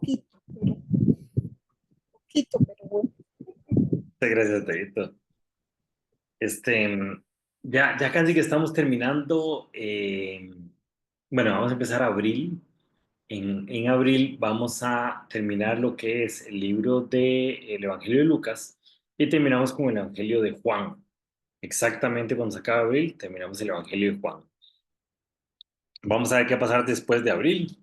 pero bueno. Muchas gracias, David. Este, ya casi que estamos terminando. Bueno, vamos a empezar abril. En abril vamos a terminar lo que es el libro del Evangelio de Lucas y terminamos con el Evangelio de Juan. Exactamente cuando se acaba abril, terminamos el Evangelio de Juan. Vamos a ver qué va a pasar después de abril.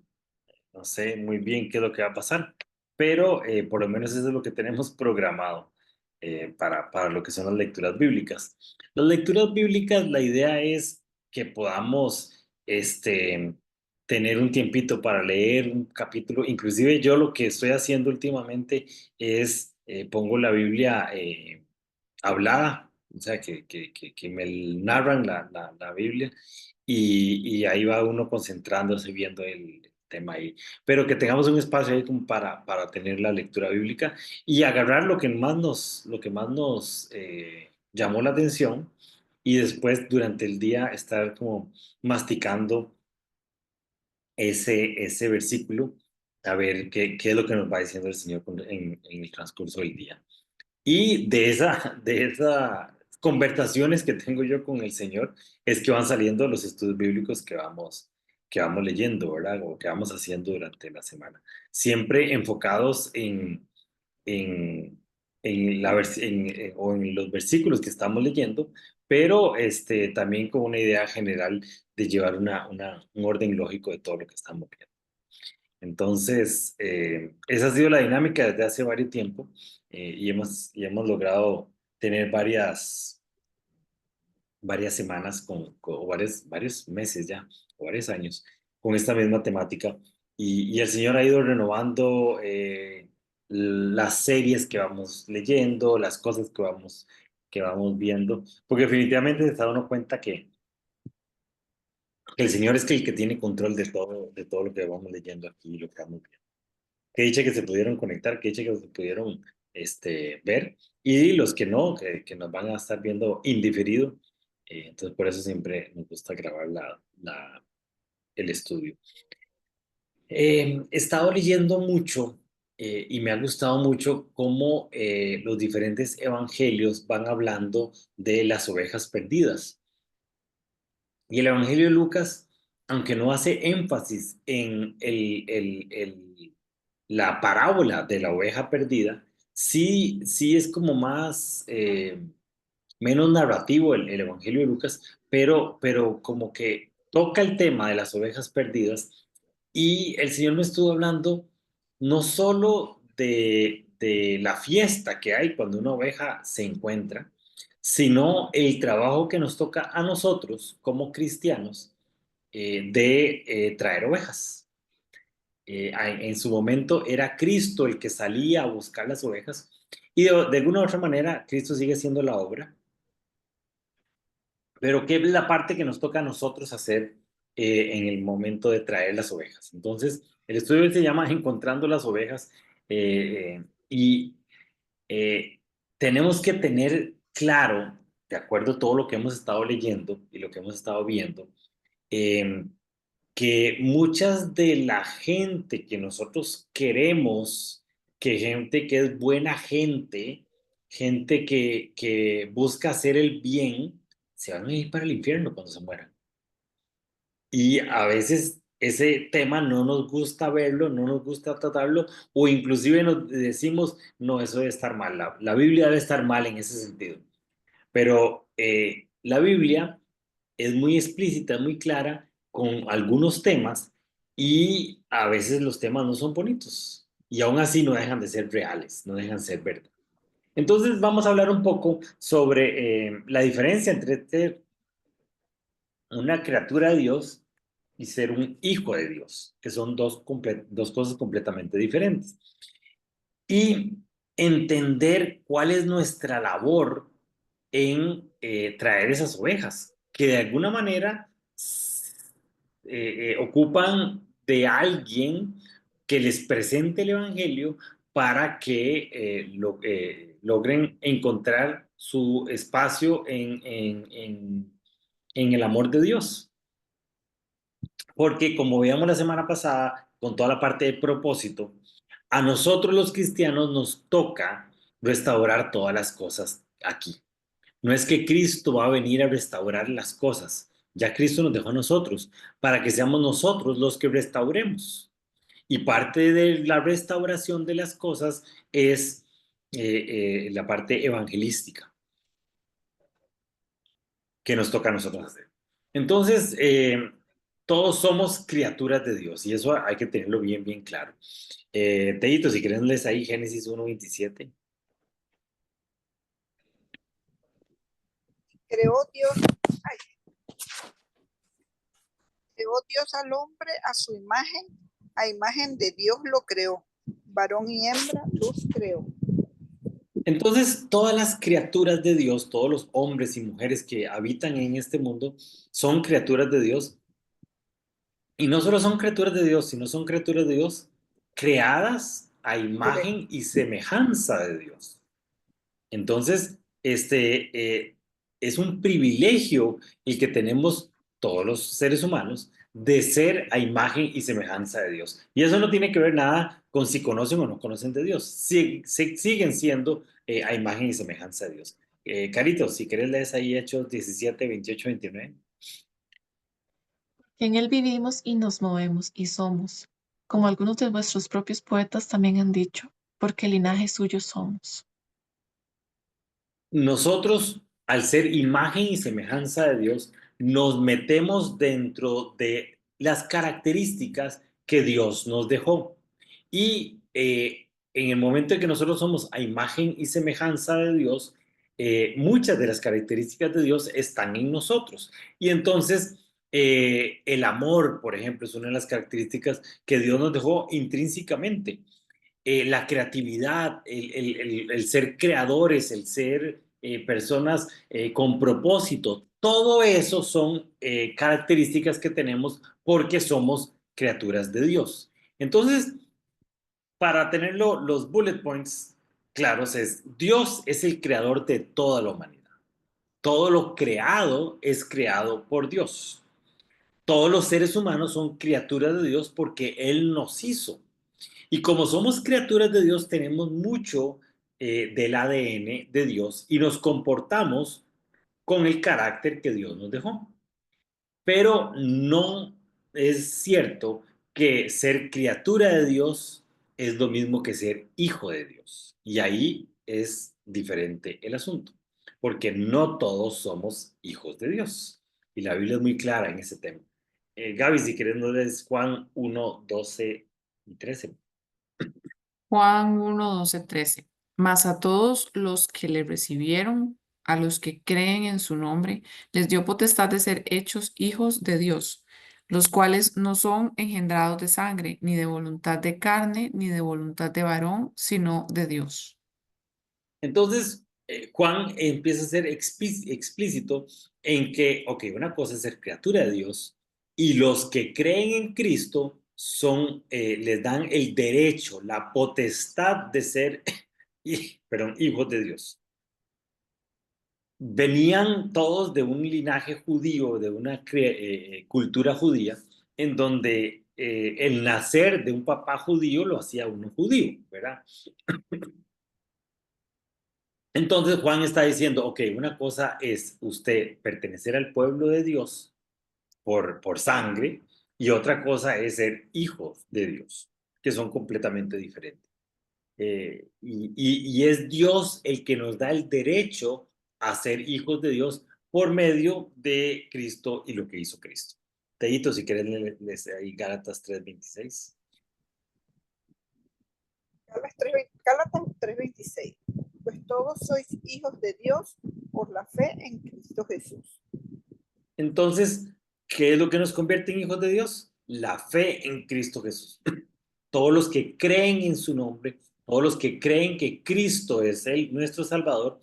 No sé muy bien qué es lo que va a pasar, pero por lo menos eso es lo que tenemos programado para lo que son las lecturas bíblicas. Las lecturas bíblicas, la idea es que podamos tener un tiempito para leer un capítulo. Inclusive yo lo que estoy haciendo últimamente es pongo la Biblia hablada, o sea, que me narran la Biblia y ahí va uno concentrándose viendo el tema ahí. Pero que tengamos un espacio ahí como para tener la lectura bíblica y agarrar lo que más nos llamó la atención y después durante el día estar como masticando ese versículo, a ver qué es lo que nos va diciendo el Señor en el transcurso del día. Y de esas conversaciones que tengo yo con el Señor es que van saliendo los estudios bíblicos que vamos leyendo, ¿verdad? O que vamos haciendo durante la semana. Siempre enfocados o en los versículos que estamos leyendo, pero también con una idea general de llevar un orden lógico de todo lo que estamos viendo. Entonces, esa ha sido la dinámica desde hace varios tiempo y hemos logrado tener varias semanas o varios meses ya, o varios años, con esta misma temática. Y el Señor ha ido renovando las series que vamos leyendo, las cosas que vamos viendo, porque definitivamente se da uno cuenta que el Señor es el que tiene control de todo lo que vamos leyendo aquí y lo que vamos viendo. Qué dicha que se pudieron conectar, qué dicha que se pudieron ver, y los que no, que nos van a estar viendo indiferido. Entonces, por eso siempre nos gusta grabar el estudio. He estado leyendo mucho y me ha gustado mucho cómo los diferentes evangelios van hablando de las ovejas perdidas. Y el Evangelio de Lucas, aunque no hace énfasis en la parábola de la oveja perdida, sí es como más, menos narrativo el Evangelio de Lucas, pero como que toca el tema de las ovejas perdidas y el Señor me estuvo hablando no solo de la fiesta que hay cuando una oveja se encuentra, sino el trabajo que nos toca a nosotros como cristianos de traer ovejas. En su momento era Cristo el que salía a buscar las ovejas y de alguna u otra manera Cristo sigue siendo la obra, pero ¿qué es la parte que nos toca a nosotros hacer en el momento de traer las ovejas? Entonces, el estudio se llama Encontrando las ovejas y eh, tenemos que tener claro, de acuerdo a todo lo que hemos estado leyendo y lo que hemos estado viendo, eh, que muchas de la gente que nosotros queremos, que gente que es buena gente, gente que busca hacer el bien, se van a ir para el infierno cuando se mueran. Y a veces ese tema no nos gusta verlo, no nos gusta tratarlo, o inclusive nos decimos, no, eso debe estar mal, la Biblia debe estar mal en ese sentido. Pero la Biblia es muy explícita, es muy clara con algunos temas y a veces los temas no son bonitos y aún así no dejan de ser reales, no dejan de ser verdad. Entonces vamos a hablar un poco sobre la diferencia entre ser una criatura de Dios y ser un hijo de Dios, que son dos cosas completamente diferentes. Y entender cuál es nuestra labor en traer esas ovejas, que de alguna manera ocupan de alguien que les presente el Evangelio para que logren encontrar su espacio en el amor de Dios. Porque como veíamos la semana pasada, con toda la parte de propósito, a nosotros los cristianos nos toca restaurar todas las cosas aquí. No es que Cristo va a venir a restaurar las cosas. Ya Cristo nos dejó a nosotros para que seamos nosotros los que restauremos. Y parte de la restauración de las cosas es la parte evangelística que nos toca a nosotros hacer. Entonces, todos somos criaturas de Dios y eso hay que tenerlo bien, bien claro. Teito, si quieren lees ahí Génesis 1:27. Creó Dios, ay, creó Dios al hombre a imagen de Dios lo creó. Varón y hembra los creó. Entonces, todas las criaturas de Dios, todos los hombres y mujeres que habitan en este mundo, son criaturas de Dios. Y no solo son criaturas de Dios, sino son criaturas de Dios creadas a Correcto. imagen y semejanza de Dios. Entonces, es un privilegio el que tenemos todos los seres humanos de ser a imagen y semejanza de Dios. Y eso no tiene que ver nada con si conocen o no conocen de Dios. Siguen siendo a imagen y semejanza de Dios. Carito, si querés lees ahí Hechos 17, 28, 29. En él vivimos y nos movemos y somos, como algunos de vuestros propios poetas también han dicho, porque linaje suyo somos. Nosotros, al ser imagen y semejanza de Dios, nos metemos dentro de las características que Dios nos dejó. Y en el momento en que nosotros somos a imagen y semejanza de Dios, muchas de las características de Dios están en nosotros. Y entonces, el amor, por ejemplo, es una de las características que Dios nos dejó intrínsecamente. La creatividad, el ser creadores, el ser personas con propósito, todo eso son características que tenemos porque somos criaturas de Dios. Entonces, para tenerlo, los bullet points claros es, Dios es el creador de toda la humanidad. Todo lo creado es creado por Dios. Todos los seres humanos son criaturas de Dios porque Él nos hizo. Y como somos criaturas de Dios, tenemos mucho del ADN de Dios y nos comportamos con el carácter que Dios nos dejó. Pero no es cierto que ser criatura de Dios es lo mismo que ser hijo de Dios. Y ahí es diferente el asunto, porque no todos somos hijos de Dios. Y la Biblia es muy clara en ese tema. Gaby, si quieres, nos lees Juan 1:12 y 13. Juan 1, 12, 13. Mas a todos los que le recibieron, a los que creen en su nombre, les dio potestad de ser hechos hijos de Dios, los cuales no son engendrados de sangre, ni de voluntad de carne, ni de voluntad de varón, sino de Dios. Entonces, Juan empieza a ser explícito en que, ok, una cosa es ser criatura de Dios y los que creen en Cristo les dan el derecho, la potestad de ser, perdón, hijos de Dios. Venían todos de un linaje judío, de una cultura judía, en donde el nacer de un papá judío lo hacía uno judío, ¿verdad? Entonces Juan está diciendo, ok, una cosa es usted pertenecer al pueblo de Dios por sangre y otra cosa es ser hijos de Dios, que son completamente diferentes. Y es Dios el que nos da el derecho a ser hijos de Dios por medio de Cristo y lo que hizo Cristo. Teito, si quieres, lees ahí Gálatas 3:26. Gálatas 3:26. Pues todos sois hijos de Dios por la fe en Cristo Jesús. Entonces, ¿qué es lo que nos convierte en hijos de Dios? La fe en Cristo Jesús. Todos los que creen en su nombre, todos los que creen que Cristo es nuestro Salvador,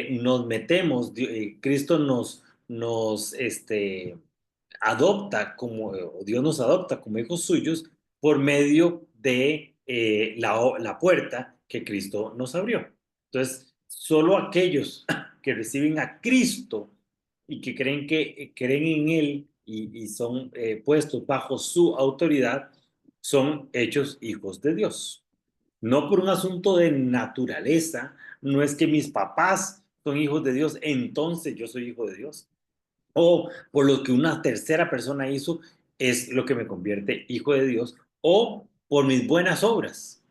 nos metemos, Cristo nos adopta como, Dios nos adopta como hijos suyos por medio de la puerta que Cristo nos abrió. Entonces, solo aquellos que reciben a Cristo y que creen en Él y son puestos bajo su autoridad, son hechos hijos de Dios. No por un asunto de naturaleza, no es que mis papás son hijos de Dios, entonces yo soy hijo de Dios. O por lo que una tercera persona hizo es lo que me convierte hijo de Dios, o por mis buenas obras.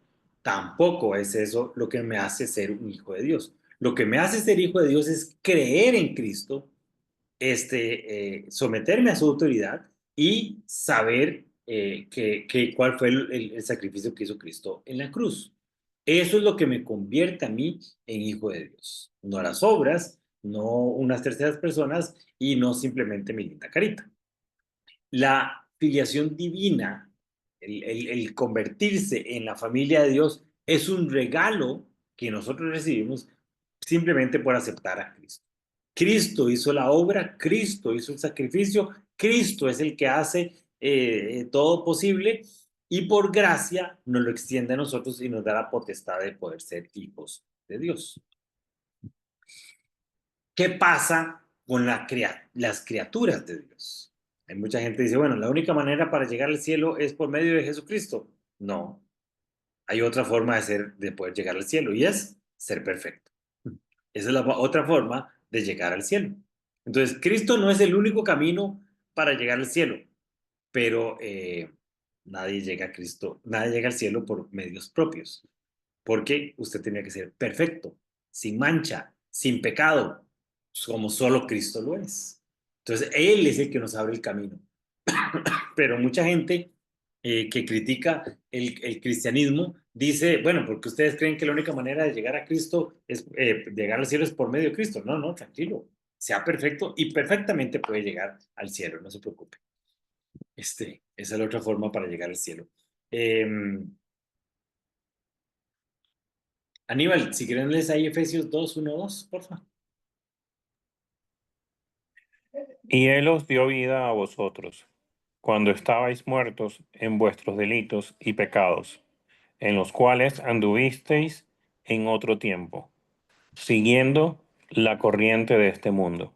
Tampoco es eso lo que me hace ser un hijo de Dios. Lo que me hace ser hijo de Dios es creer en Cristo, someterme a su autoridad y saber cuál fue el sacrificio que hizo Cristo en la cruz. Eso es lo que me convierte a mí en hijo de Dios. No las obras, no unas terceras personas y no simplemente mi linda carita. La filiación divina, el convertirse en la familia de Dios, es un regalo que nosotros recibimos simplemente por aceptar a Cristo. Cristo hizo la obra, Cristo hizo el sacrificio, Cristo es el que hace todo posible y por gracia nos lo extiende a nosotros y nos da la potestad de poder ser hijos de Dios. ¿Qué pasa con las criaturas de Dios? Hay mucha gente que dice, bueno, la única manera para llegar al cielo es por medio de Jesucristo. No, hay otra forma de poder llegar al cielo y es ser perfecto. Esa es la otra forma de llegar al cielo. Entonces, Cristo no es el único camino para llegar al cielo, pero nadie llega a Cristo, nadie llega al cielo por medios propios, porque usted tenía que ser perfecto, sin mancha, sin pecado, como solo Cristo lo es. Entonces, Él es el que nos abre el camino. Pero mucha gente que critica el cristianismo dice, bueno, porque ustedes creen que la única manera de llegar a Cristo es llegar al cielo es por medio de Cristo. No, no, tranquilo, sea perfecto y perfectamente puede llegar al cielo, no se preocupe. Esa es la otra forma para llegar al cielo. Aníbal, si quieren lees ahí Efesios 2, 1, 2, por favor. Y Él os dio vida a vosotros, cuando estabais muertos en vuestros delitos y pecados, en los cuales anduvisteis en otro tiempo, siguiendo la corriente de este mundo.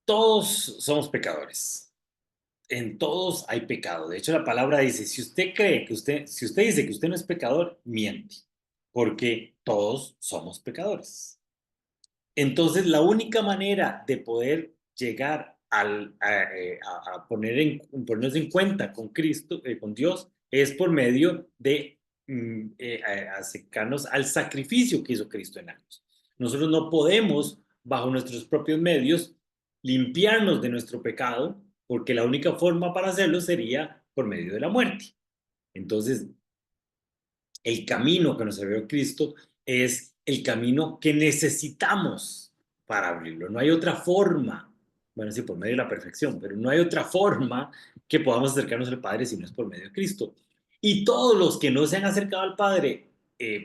Todos somos pecadores. En todos hay pecado. De hecho, la palabra dice, si usted dice que usted no es pecador, miente, porque todos somos pecadores. Entonces, la única manera de poder llegar a ponernos en cuenta con Cristo, con Dios, es por medio de acercarnos al sacrificio que hizo Cristo en la cruz. Nosotros no podemos, bajo nuestros propios medios, limpiarnos de nuestro pecado, porque la única forma para hacerlo sería por medio de la muerte. Entonces, el camino que nos abrió Cristo es el camino que necesitamos para abrirlo. No hay otra forma, bueno, sí, por medio de la perfección, pero no hay otra forma que podamos acercarnos al Padre si no es por medio de Cristo. Y todos los que no se han acercado al Padre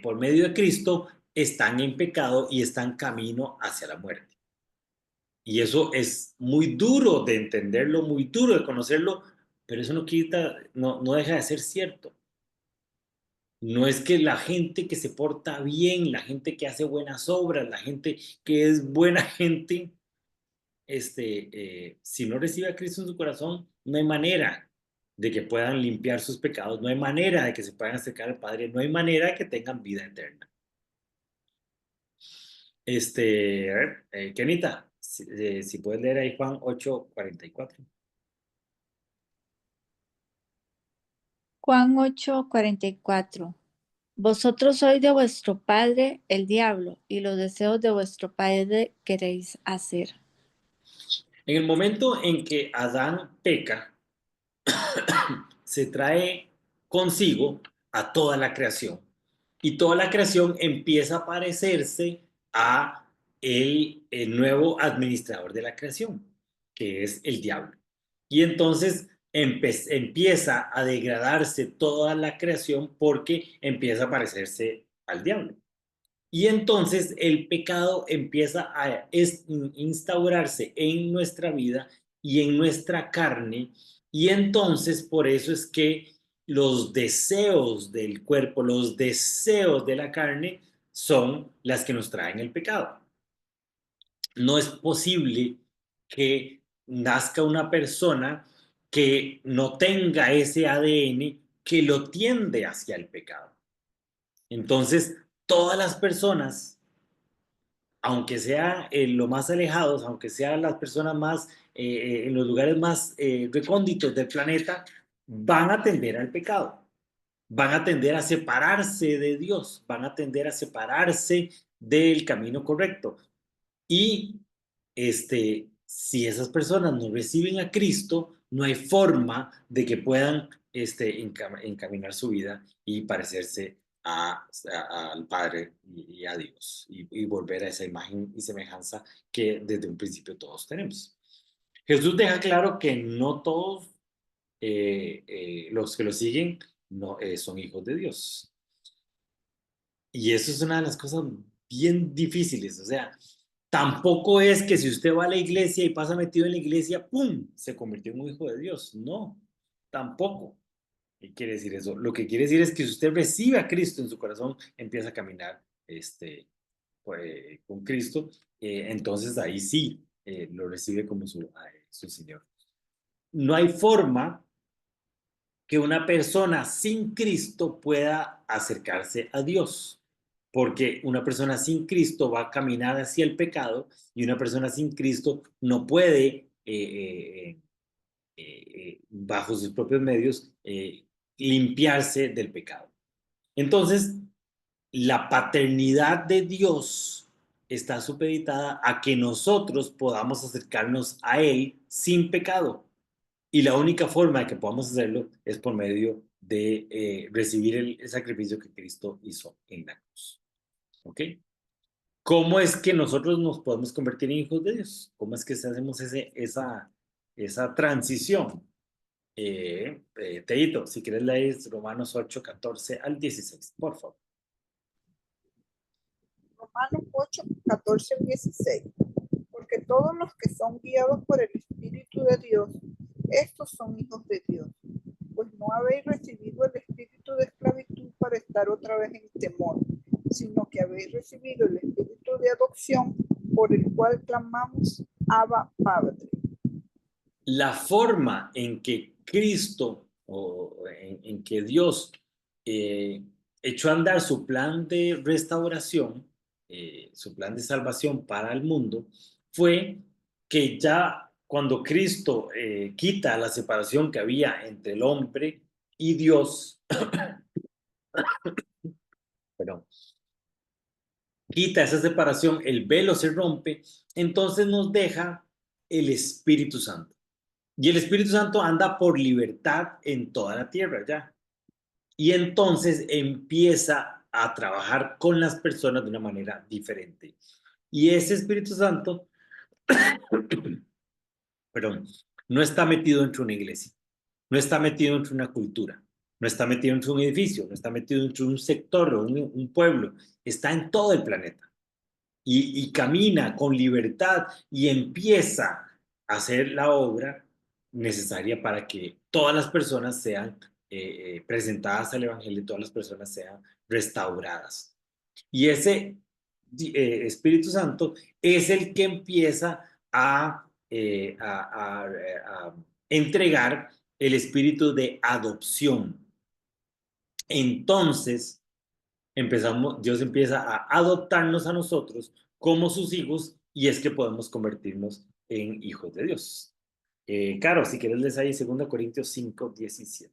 por medio de Cristo están en pecado y están camino hacia la muerte. Y eso es muy duro de entenderlo, muy duro de conocerlo, pero eso no deja de ser cierto. No es que la gente que se porta bien, la gente que hace buenas obras, la gente que es buena gente, si no recibe a Cristo en su corazón, no hay manera de que puedan limpiar sus pecados, no hay manera de que se puedan acercar al Padre, no hay manera de que tengan vida eterna. A ver, Kenita, si puedes leer ahí Juan 8:44. Juan 8:44. Vosotros sois de vuestro padre el diablo, y los deseos de vuestro padre queréis hacer. En el momento en que Adán peca, se trae consigo a toda la creación. Y toda la creación empieza a parecerse a el nuevo administrador de la creación, que es el diablo. Y entonces empieza a degradarse toda la creación porque empieza a parecerse al diablo. Y entonces el pecado empieza a instaurarse en nuestra vida y en nuestra carne. Y entonces por eso es que los deseos del cuerpo, los deseos de la carne son las que nos traen el pecado. No es posible que nazca una persona que no tenga ese ADN que lo tiende hacia el pecado. Entonces, todas las personas, aunque sean lo más alejados, aunque sean las personas más, en los lugares más recónditos del planeta, van a tender al pecado. Van a tender a separarse de Dios, van a tender a separarse del camino correcto. Y si esas personas no reciben a Cristo, no hay forma de que puedan encaminar su vida y parecerse al Padre y a Dios y volver a esa imagen y semejanza que desde un principio todos tenemos. Jesús deja claro que no todos los que lo siguen no, son hijos de Dios. Y eso es una de las cosas bien difíciles. O sea, tampoco es que si usted va a la iglesia y pasa metido en la iglesia, ¡pum!, se convirtió en un hijo de Dios. No, tampoco. ¿Qué quiere decir eso? Lo que quiere decir es que si usted recibe a Cristo en su corazón, empieza a caminar con Cristo, entonces ahí sí lo recibe como su Señor. No hay forma que una persona sin Cristo pueda acercarse a Dios, porque una persona sin Cristo va a caminar hacia el pecado y una persona sin Cristo no puede, bajo sus propios medios, limpiarse del pecado. Entonces, la paternidad de Dios está supeditada a que nosotros podamos acercarnos a Él sin pecado. Y la única forma de que podamos hacerlo es por medio de recibir el sacrificio que Cristo hizo en la cruz. ¿Ok? ¿Cómo es que nosotros nos podemos convertir en hijos de Dios? ¿Cómo es que hacemos esa transición? Teito, si quieres leer Romanos 8, 14 al 16, por favor. Romanos 8, 14 al 16. Porque todos los que son guiados por el Espíritu de Dios, estos son hijos de Dios. Pues no habéis recibido el espíritu de esclavitud para estar otra vez en temor, sino que habéis recibido el espíritu de adopción, por el cual clamamos, Abba, Padre. La forma en que Cristo o en que Dios echó a andar su plan de restauración, su plan de salvación para el mundo, fue que ya cuando Cristo quita la separación que había entre el hombre y Dios, perdón, quita esa separación, el velo se rompe, entonces nos deja el Espíritu Santo. Y el Espíritu Santo anda por libertad en toda la tierra ya. Y entonces empieza a trabajar con las personas de una manera diferente. Y ese Espíritu Santo, perdón, no está metido dentro de una iglesia, no está metido dentro de una cultura, no está metido dentro de un edificio, no está metido dentro de un sector o un pueblo, está en todo el planeta. Y camina con libertad y empieza a hacer la obra necesaria para que todas las personas sean presentadas al Evangelio y todas las personas sean restauradas. Y ese Espíritu Santo es el que empieza a entregar el espíritu de adopción. Entonces, Dios empieza a adoptarnos a nosotros como sus hijos y es que podemos convertirnos en hijos de Dios. Caro, si quieres leer ahí 2 Corintios 5, 17.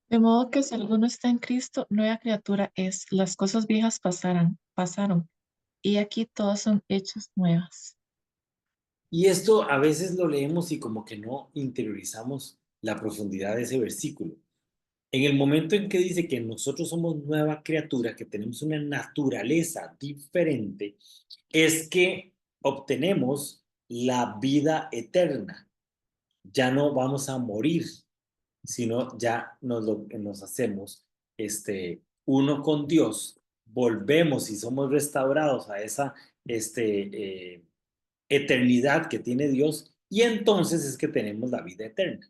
De modo que si alguno está en Cristo, nueva criatura es. Las cosas viejas pasaron, y aquí todas son hechas nuevas. Y esto a veces lo leemos y como que no interiorizamos la profundidad de ese versículo. En el momento en que dice que nosotros somos nueva criatura, que tenemos una naturaleza diferente, es que obtenemos la vida eterna. Ya no vamos a morir, sino ya nos hacemos uno con Dios, volvemos y somos restaurados a esa eternidad que tiene Dios y entonces es que tenemos la vida eterna.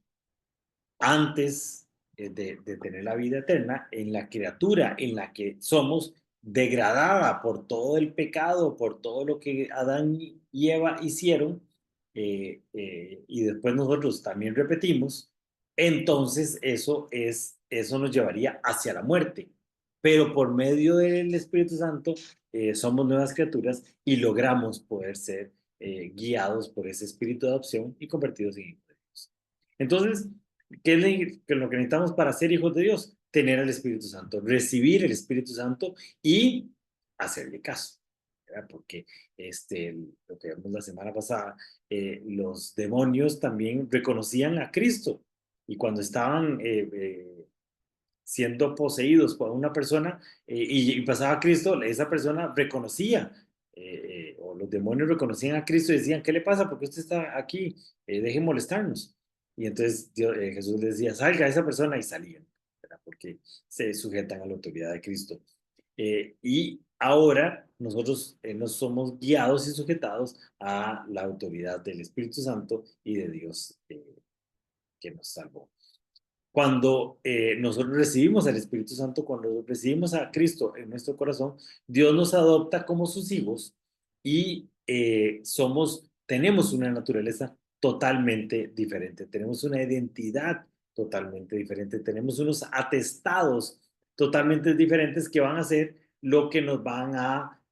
Antes de tener la vida eterna, en la criatura en la que somos degradada por todo el pecado, por todo lo que Adán y Eva hicieron, y después nosotros también repetimos, entonces eso nos llevaría hacia la muerte. Pero por medio del Espíritu Santo somos nuevas criaturas y logramos poder ser guiados por ese espíritu de adopción y convertidos en hijos de Dios. Entonces, ¿qué es lo que necesitamos para ser hijos de Dios? Tener el Espíritu Santo, recibir el Espíritu Santo y hacerle caso, ¿verdad? Porque lo que vimos la semana pasada, los demonios también reconocían a Cristo, y cuando estaban siendo poseídos por una persona y pasaba a Cristo, esa persona reconocía, o los demonios reconocían a Cristo y decían, ¿qué le pasa? ¿Por qué usted está aquí? Deje molestarnos. Y entonces Jesús les decía, salga a esa persona, y salían, ¿verdad? Porque se sujetan a la autoridad de Cristo. Y ahora nosotros nos somos guiados y sujetados a la autoridad del Espíritu Santo y de Dios que nos salvó. Cuando nosotros recibimos al Espíritu Santo, cuando recibimos a Cristo en nuestro corazón, Dios nos adopta como sus hijos y tenemos una naturaleza totalmente diferente, tenemos una identidad totalmente diferente, tenemos unos atestados totalmente diferentes que van a ser lo que nos van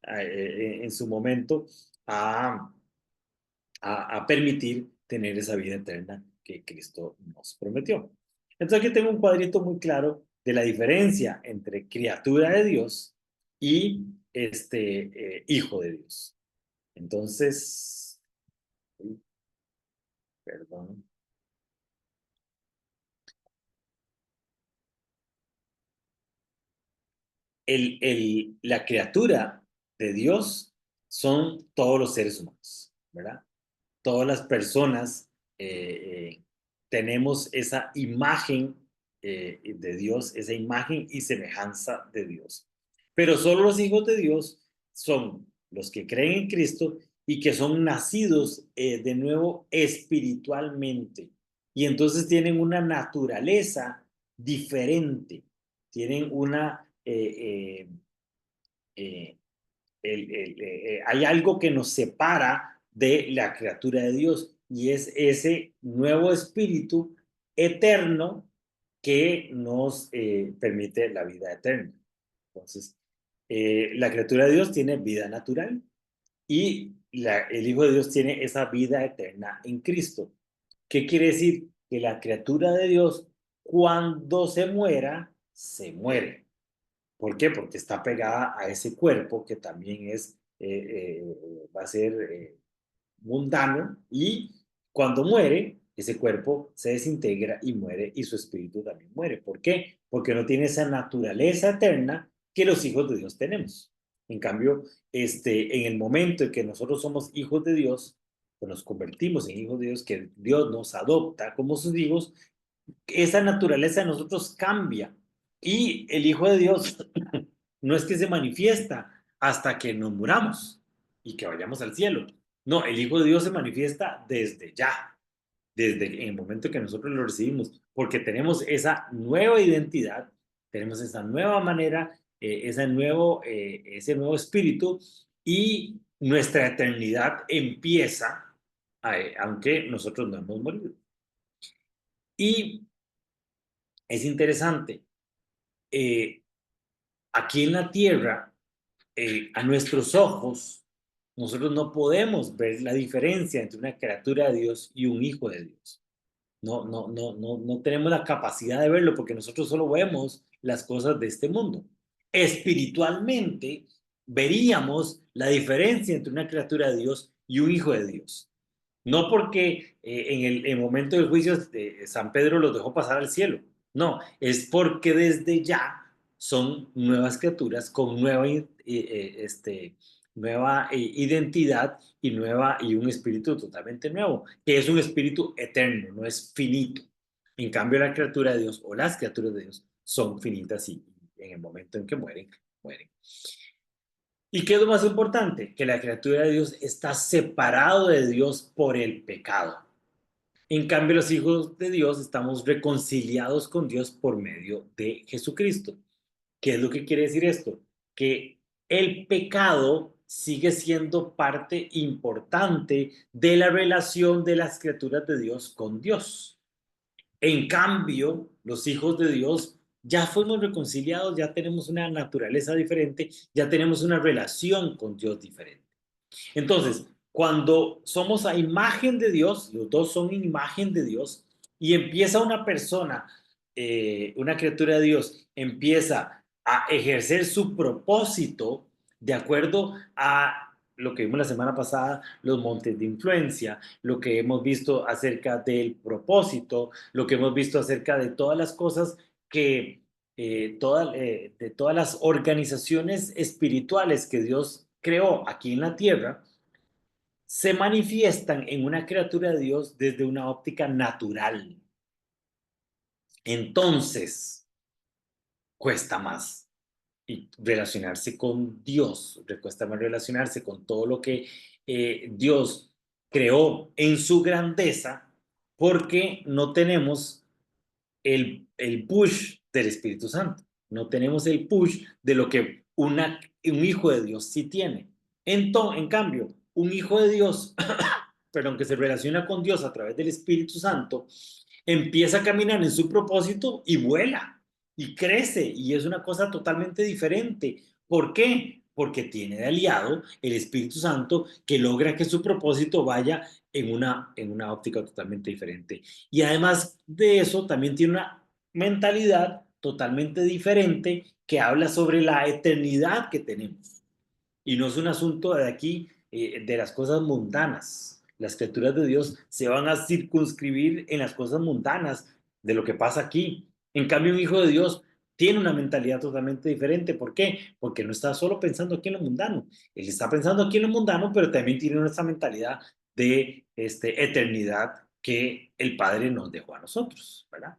en su momento a permitir tener esa vida eterna que Cristo nos prometió. Entonces aquí tengo un cuadrito muy claro de la diferencia entre criatura de Dios y hijo de Dios. Entonces, perdón. La criatura de Dios son todos los seres humanos, ¿verdad? Todas las personas tenemos esa imagen de Dios, esa imagen y semejanza de Dios. Pero solo los hijos de Dios son los que creen en Cristo y que son nacidos de nuevo espiritualmente. Y entonces tienen una naturaleza diferente, tienen hay algo que nos separa de la criatura de Dios, y es ese nuevo espíritu eterno que nos permite la vida eterna. Entonces, la criatura de Dios tiene vida natural y el Hijo de Dios tiene esa vida eterna en Cristo. ¿Qué quiere decir? Que la criatura de Dios, cuando se muera, se muere. ¿Por qué? Porque está pegada a ese cuerpo que también va a ser mundano, y cuando muere, ese cuerpo se desintegra y muere, y su espíritu también muere. ¿Por qué? Porque no tiene esa naturaleza eterna que los hijos de Dios tenemos. En cambio, en el momento en que nosotros somos hijos de Dios, o nos convertimos en hijos de Dios, que Dios nos adopta como sus hijos, esa naturaleza de nosotros cambia. Y el Hijo de Dios no es que se manifiesta hasta que nos muramos y que vayamos al cielo. No, el Hijo de Dios se manifiesta desde ya, desde el momento que nosotros lo recibimos, porque tenemos esa nueva identidad, tenemos esa nueva manera, ese nuevo espíritu, y nuestra eternidad empieza, aunque nosotros no hemos morido. Y es interesante, aquí en la tierra, a nuestros ojos, nosotros no podemos ver la diferencia entre una criatura de Dios y un hijo de Dios. No tenemos la capacidad de verlo, porque nosotros solo vemos las cosas de este mundo. Espiritualmente, veríamos la diferencia entre una criatura de Dios y un hijo de Dios. No porque en el momento del juicio San Pedro los dejó pasar al cielo. No, es porque desde ya son nuevas criaturas con nueva identidad y un espíritu totalmente nuevo, que es un espíritu eterno, no es finito. En cambio, la criatura de Dios, o las criaturas de Dios, son finitas, y en el momento en que mueren, mueren. ¿Y qué es lo más importante? Que la criatura de Dios está separado de Dios por el pecado. En cambio, los hijos de Dios estamos reconciliados con Dios por medio de Jesucristo. ¿Qué es lo que quiere decir esto? Que el pecado sigue siendo parte importante de la relación de las criaturas de Dios con Dios. En cambio, los hijos de Dios ya fuimos reconciliados, ya tenemos una naturaleza diferente, ya tenemos una relación con Dios diferente. Entonces, cuando somos a imagen de Dios, los dos son imagen de Dios, y empieza una persona, una criatura de Dios, empieza a ejercer su propósito de acuerdo a lo que vimos la semana pasada, los montes de influencia, lo que hemos visto acerca del propósito, lo que hemos visto acerca de todas las cosas que, de todas las organizaciones espirituales que Dios creó aquí en la tierra, se manifiestan en una criatura de Dios desde una óptica natural. Entonces, cuesta más relacionarse con Dios, cuesta más relacionarse con todo lo que Dios creó en su grandeza, porque no tenemos el push del Espíritu Santo, no tenemos el push de lo que un hijo de Dios sí tiene. En cambio, un hijo de Dios, perdón, que se relaciona con Dios a través del Espíritu Santo, empieza a caminar en su propósito y vuela y crece, y es una cosa totalmente diferente. ¿Por qué? Porque tiene de aliado el Espíritu Santo, que logra que su propósito vaya en una óptica totalmente diferente. Y además de eso, también tiene una mentalidad totalmente diferente que habla sobre la eternidad que tenemos. Y no es un asunto de aquí, de las cosas mundanas. Las criaturas de Dios se van a circunscribir en las cosas mundanas de lo que pasa aquí. En cambio, un hijo de Dios tiene una mentalidad totalmente diferente. ¿Por qué? Porque no está solo pensando aquí en lo mundano. Él está pensando aquí en lo mundano, pero también tiene esa mentalidad de eternidad que el Padre nos dejó a nosotros, ¿verdad?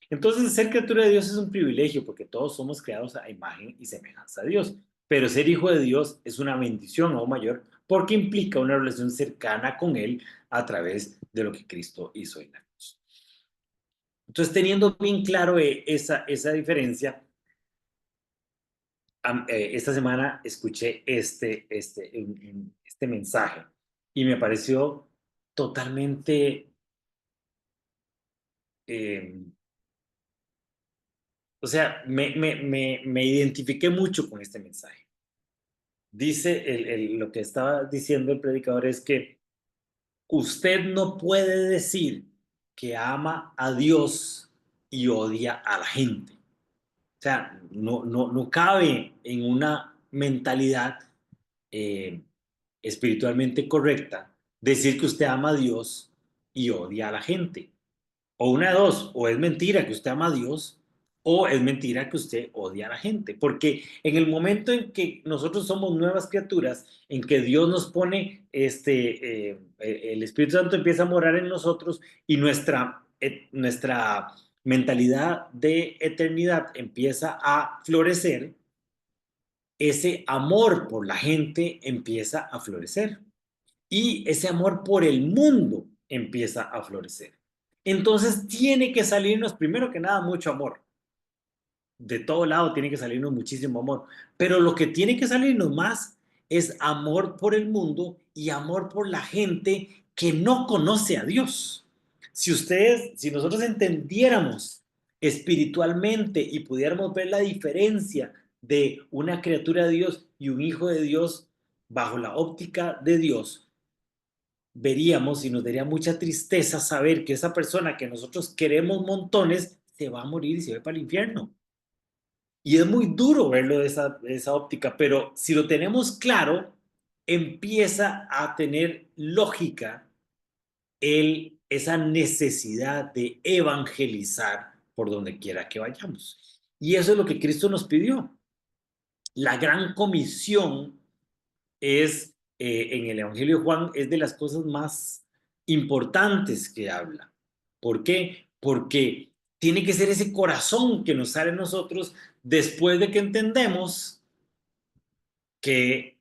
Entonces, ser criatura de Dios es un privilegio porque todos somos creados a imagen y semejanza de Dios. Pero ser hijo de Dios es una bendición aún mayor porque implica una relación cercana con Él a través de lo que Cristo hizo en la cruz. Entonces, teniendo bien claro esa diferencia, esta semana escuché este mensaje y me pareció totalmente... o sea, me identifiqué mucho con este mensaje. Dice, lo que estaba diciendo el predicador es que usted no puede decir que ama a Dios y odia a la gente. O sea, no cabe en una mentalidad espiritualmente correcta decir que usted ama a Dios y odia a la gente. O una de dos, o es mentira que usted ama a Dios, o es mentira que usted odia a la gente. Porque en el momento en que nosotros somos nuevas criaturas, en que Dios nos pone, el Espíritu Santo empieza a morar en nosotros y nuestra mentalidad de eternidad empieza a florecer, ese amor por la gente empieza a florecer. Y ese amor por el mundo empieza a florecer. Entonces tiene que salirnos, primero que nada, mucho amor. De todo lado tiene que salirnos muchísimo amor. Pero lo que tiene que salirnos más es amor por el mundo y amor por la gente que no conoce a Dios. Si nosotros entendiéramos espiritualmente y pudiéramos ver la diferencia de una criatura de Dios y un hijo de Dios bajo la óptica de Dios, veríamos y nos daría mucha tristeza saber que esa persona que nosotros queremos montones se va a morir y se va para el infierno. Y es muy duro verlo de esa óptica, pero si lo tenemos claro, empieza a tener lógica esa necesidad de evangelizar por donde quiera que vayamos. Y eso es lo que Cristo nos pidió. La gran comisión es, en el Evangelio de Juan, es de las cosas más importantes que habla. ¿Por qué? Porque tiene que ser ese corazón que nos sale a nosotros después de que entendemos que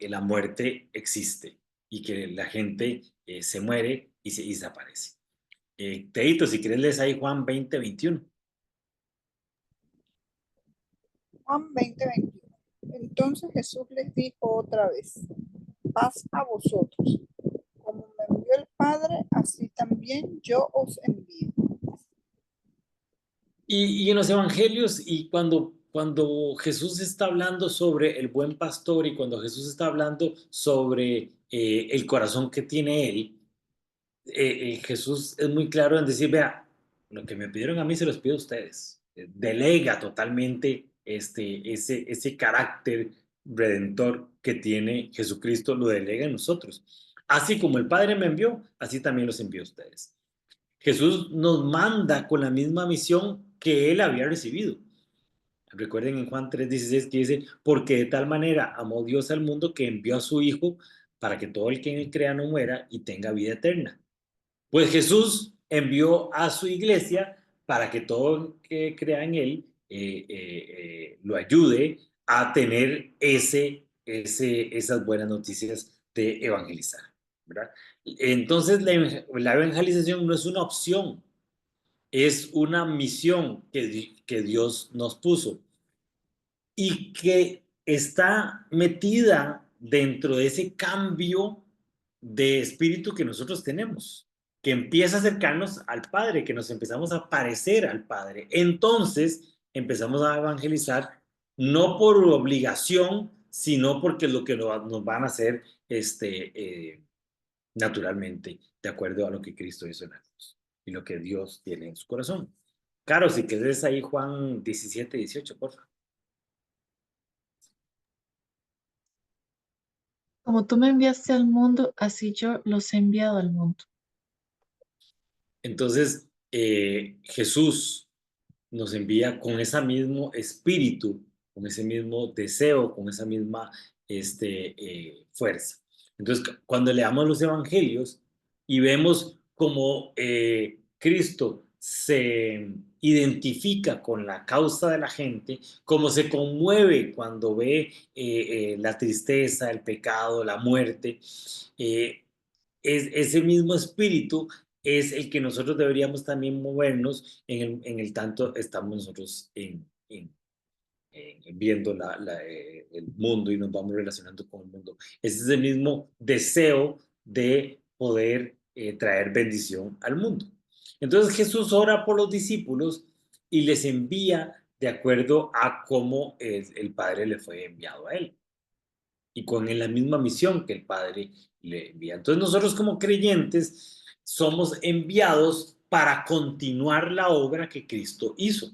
la muerte existe y que la gente se muere y se desaparece. Teito, si quieres lees ahí Juan 20:21. Juan 20:21. Entonces Jesús les dijo otra vez: paz a vosotros. Como me envió el Padre, así también yo os envío. Y en los evangelios, y cuando Jesús está hablando sobre el buen pastor y cuando Jesús está hablando sobre el corazón que tiene él, Jesús es muy claro en decir, vea, lo que me pidieron a mí se los pido a ustedes. Delega totalmente ese carácter redentor que tiene Jesucristo, lo delega en nosotros. Así como el Padre me envió, así también los envió a ustedes. Jesús nos manda con la misma misión que él había recibido. Recuerden en Juan 3:16 que dice, porque de tal manera amó Dios al mundo que envió a su Hijo para que todo el que en él crea no muera y tenga vida eterna. Pues Jesús envió a su iglesia para que todo el que crea en él lo ayude a tener esas buenas noticias de evangelizar, ¿verdad? Entonces la evangelización no es una opción, es una misión que Dios nos puso y que está metida dentro de ese cambio de espíritu que nosotros tenemos, que empieza a acercarnos al Padre, que nos empezamos a parecer al Padre. Entonces empezamos a evangelizar no por obligación, sino porque es lo que nos van a hacer naturalmente, de acuerdo a lo que Cristo hizo en la cruz y lo que Dios tiene en su corazón. Claro, si quieres ahí Juan 17:18, por favor. Como tú me enviaste al mundo, así yo los he enviado al mundo. Entonces, Jesús nos envía con ese mismo espíritu, con ese mismo deseo, con esa misma fuerza. Entonces, cuando leamos los evangelios y vemos cómo Cristo se identifica con la causa de la gente, cómo se conmueve cuando ve la tristeza, el pecado, la muerte, ese mismo espíritu es el que nosotros deberíamos también movernos en el tanto estamos nosotros viendo el mundo y nos vamos relacionando con el mundo. Ese es el mismo deseo de poder traer bendición al mundo. Entonces Jesús ora por los discípulos y les envía de acuerdo a cómo el Padre le fue enviado a él y con la misma misión que el Padre le envía. Entonces nosotros como creyentes somos enviados para continuar la obra que Cristo hizo.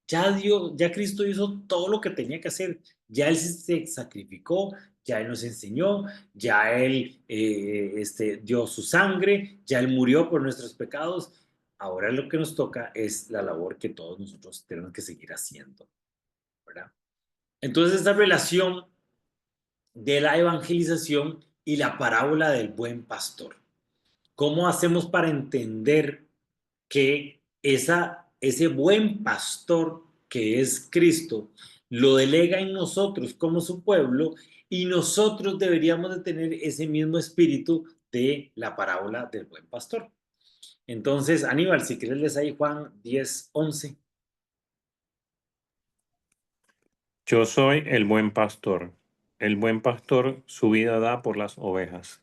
Ya Cristo hizo todo lo que tenía que hacer. Ya Él se sacrificó, ya Él nos enseñó, ya Él dio su sangre, ya Él murió por nuestros pecados. Ahora lo que nos toca es la labor que todos nosotros tenemos que seguir haciendo, ¿verdad? Entonces esta relación de la evangelización y la parábola del buen pastor. ¿Cómo hacemos para entender que ese buen pastor que es Cristo lo delega en nosotros como su pueblo y nosotros deberíamos de tener ese mismo espíritu de la parábola del buen pastor? Entonces, Aníbal, si quieres lees ahí Juan 10:11. Yo soy el buen pastor. El buen pastor su vida da por las ovejas.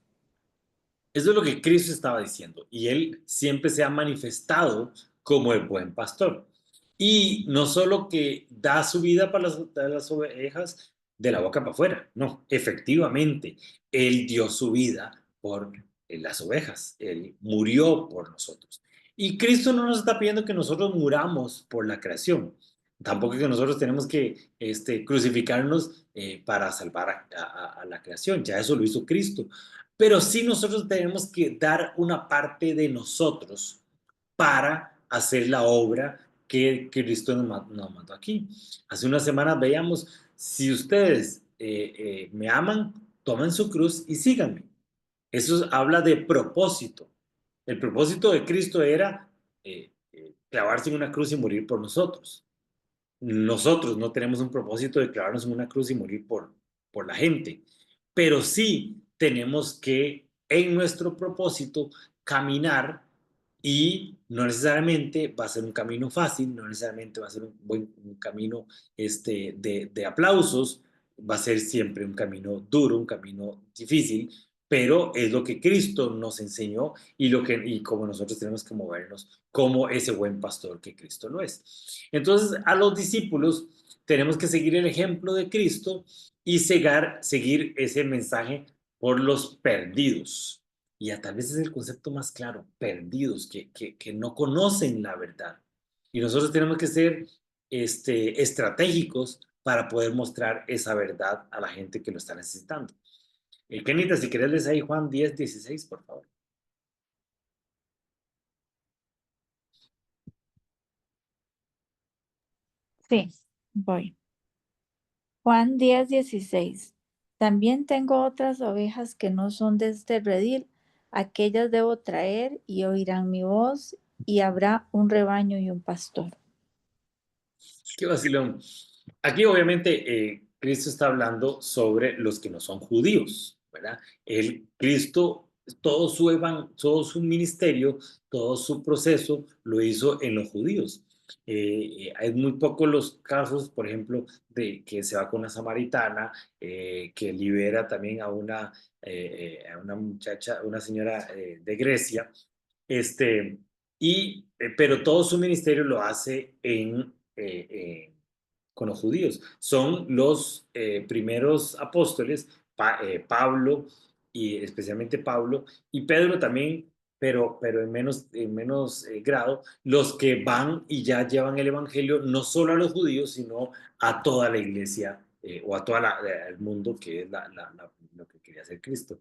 Eso es lo que Cristo estaba diciendo. Y él siempre se ha manifestado como el buen pastor. Y no solo que da su vida para las ovejas de la boca para afuera, no, efectivamente, él dio su vida por las ovejas, él murió por nosotros. Y Cristo no nos está pidiendo que nosotros muramos por la creación, tampoco que nosotros tenemos que crucificarnos para salvar a la creación, ya eso lo hizo Cristo. Pero sí nosotros tenemos que dar una parte de nosotros para hacer la obra que Cristo nos mandó aquí. Hace unas semanas veíamos, si ustedes me aman, tomen su cruz y síganme. Eso habla de propósito. El propósito de Cristo era clavarse en una cruz y morir por nosotros. Nosotros no tenemos un propósito de clavarnos en una cruz y morir por la gente, pero sí tenemos que en nuestro propósito caminar y no necesariamente va a ser un camino fácil, no necesariamente va a ser un camino de aplausos, va a ser siempre un camino duro, un camino difícil, pero es lo que Cristo nos enseñó y como nosotros tenemos que movernos como ese buen pastor que Cristo lo es. Entonces, a los discípulos tenemos que seguir el ejemplo de Cristo y seguir ese mensaje por los perdidos. Y tal vez es el concepto más claro, perdidos, que no conocen la verdad. Y nosotros tenemos que ser estratégicos para poder mostrar esa verdad a la gente que lo está necesitando. Kenita, si querés leer ahí Juan 10:16, por favor. Sí, voy. Juan 10:16. También tengo otras ovejas que no son de este redil. Aquellas debo traer y oirán mi voz, y habrá un rebaño y un pastor. Qué vacilón. Aquí obviamente Cristo está hablando sobre los que no son judíos, ¿verdad? Cristo, todo su ministerio, todo su proceso lo hizo en los judíos. Hay muy pocos los casos, por ejemplo, de que se va con una samaritana, que libera también a una muchacha, una señora de Grecia, pero todo su ministerio lo hace con los judíos. Son los primeros apóstoles, Pablo, y especialmente Pablo, y Pedro también, pero en menos grado, los que van y ya llevan el evangelio no solo a los judíos, sino a toda la iglesia o a todo el mundo, que es lo que quería hacer Cristo.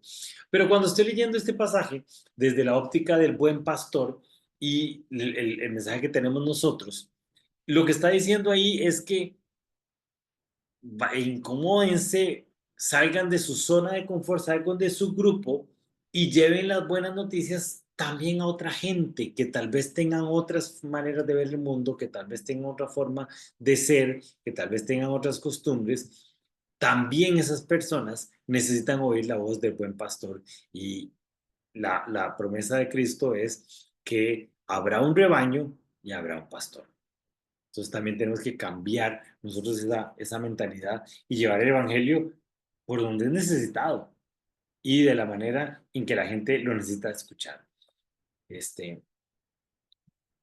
Pero cuando estoy leyendo este pasaje, desde la óptica del buen pastor y el mensaje que tenemos nosotros, lo que está diciendo ahí es que incomódense, salgan de su zona de confort, salgan de su grupo y lleven las buenas noticias también a otra gente que tal vez tengan otras maneras de ver el mundo, que tal vez tengan otra forma de ser, que tal vez tengan otras costumbres. También esas personas necesitan oír la voz del buen pastor y la promesa de Cristo es que habrá un rebaño y habrá un pastor. Entonces también tenemos que cambiar nosotros esa mentalidad y llevar el evangelio por donde es necesitado y de la manera en que la gente lo necesita escuchar.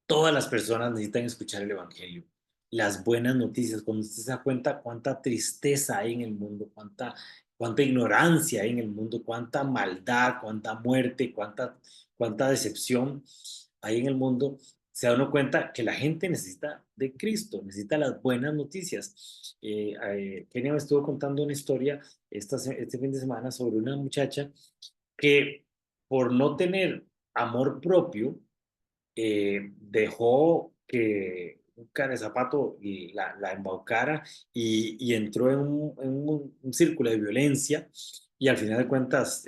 Todas las personas necesitan escuchar el evangelio, las buenas noticias. Cuando usted se da cuenta cuánta tristeza hay en el mundo, cuánta ignorancia hay en el mundo, cuánta maldad, cuánta muerte, cuánta decepción hay en el mundo, se da uno cuenta que la gente necesita de Cristo, necesita las buenas noticias. Kenia me estuvo contando una historia este fin de semana sobre una muchacha que por no tener amor propio, dejó que un cara zapato la embaucara y entró en un círculo de violencia y al final de cuentas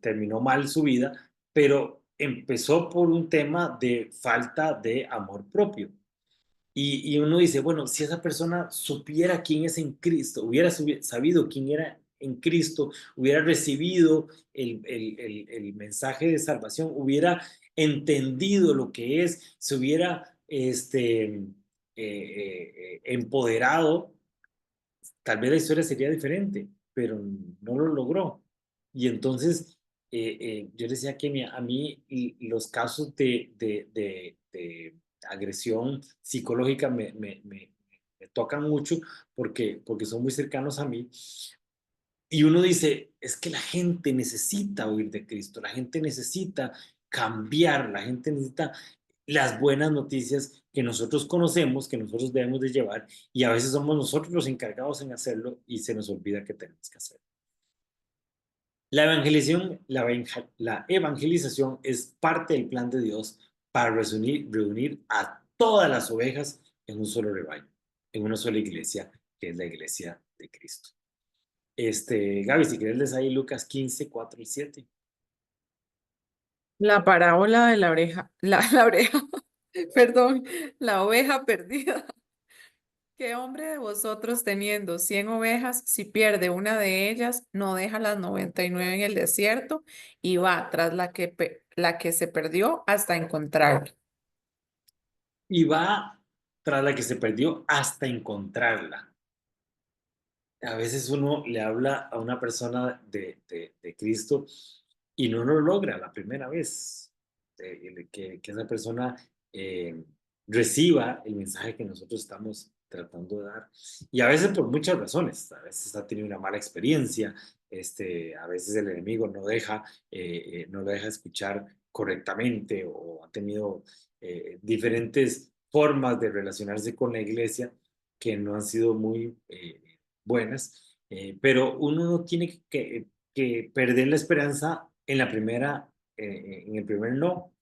terminó mal su vida, pero empezó por un tema de falta de amor propio. Y uno dice, bueno, si esa persona supiera quién es en Cristo, hubiera sabido quién era en Cristo, hubiera recibido el mensaje de salvación, hubiera entendido lo que es, se hubiera empoderado, tal vez la historia sería diferente, pero no lo logró. Y entonces, yo le decía que a mí los casos de agresión psicológica me tocan mucho porque son muy cercanos a mí. Y uno dice, es que la gente necesita oír de Cristo, la gente necesita cambiar, la gente necesita las buenas noticias que nosotros conocemos, que nosotros debemos de llevar, y a veces somos nosotros los encargados en hacerlo y se nos olvida que tenemos que hacerlo. La evangelización es parte del plan de Dios para reunir a todas las ovejas en un solo rebaño, en una sola iglesia, que es la iglesia de Cristo. Gaby, si quieres lees ahí Lucas 15, 4 y 7. La parábola de la oreja, la oreja, perdón, la oveja perdida. ¿Qué hombre de vosotros teniendo 100 ovejas, si pierde una de ellas, no deja las 99 en el desierto y va tras la que se perdió hasta encontrarla? Y va tras la que se perdió hasta encontrarla. a veces uno le habla a una persona de Cristo y no lo logra la primera vez, que esa persona eh, reciba el mensaje que nosotros estamos tratando de dar. Y a veces por muchas razones, a veces ha tenido una mala experiencia, a veces el enemigo no lo deja escuchar correctamente o ha tenido diferentes formas de relacionarse con la iglesia que no han sido muy buenas, pero uno no tiene que perder la esperanza en el primer no.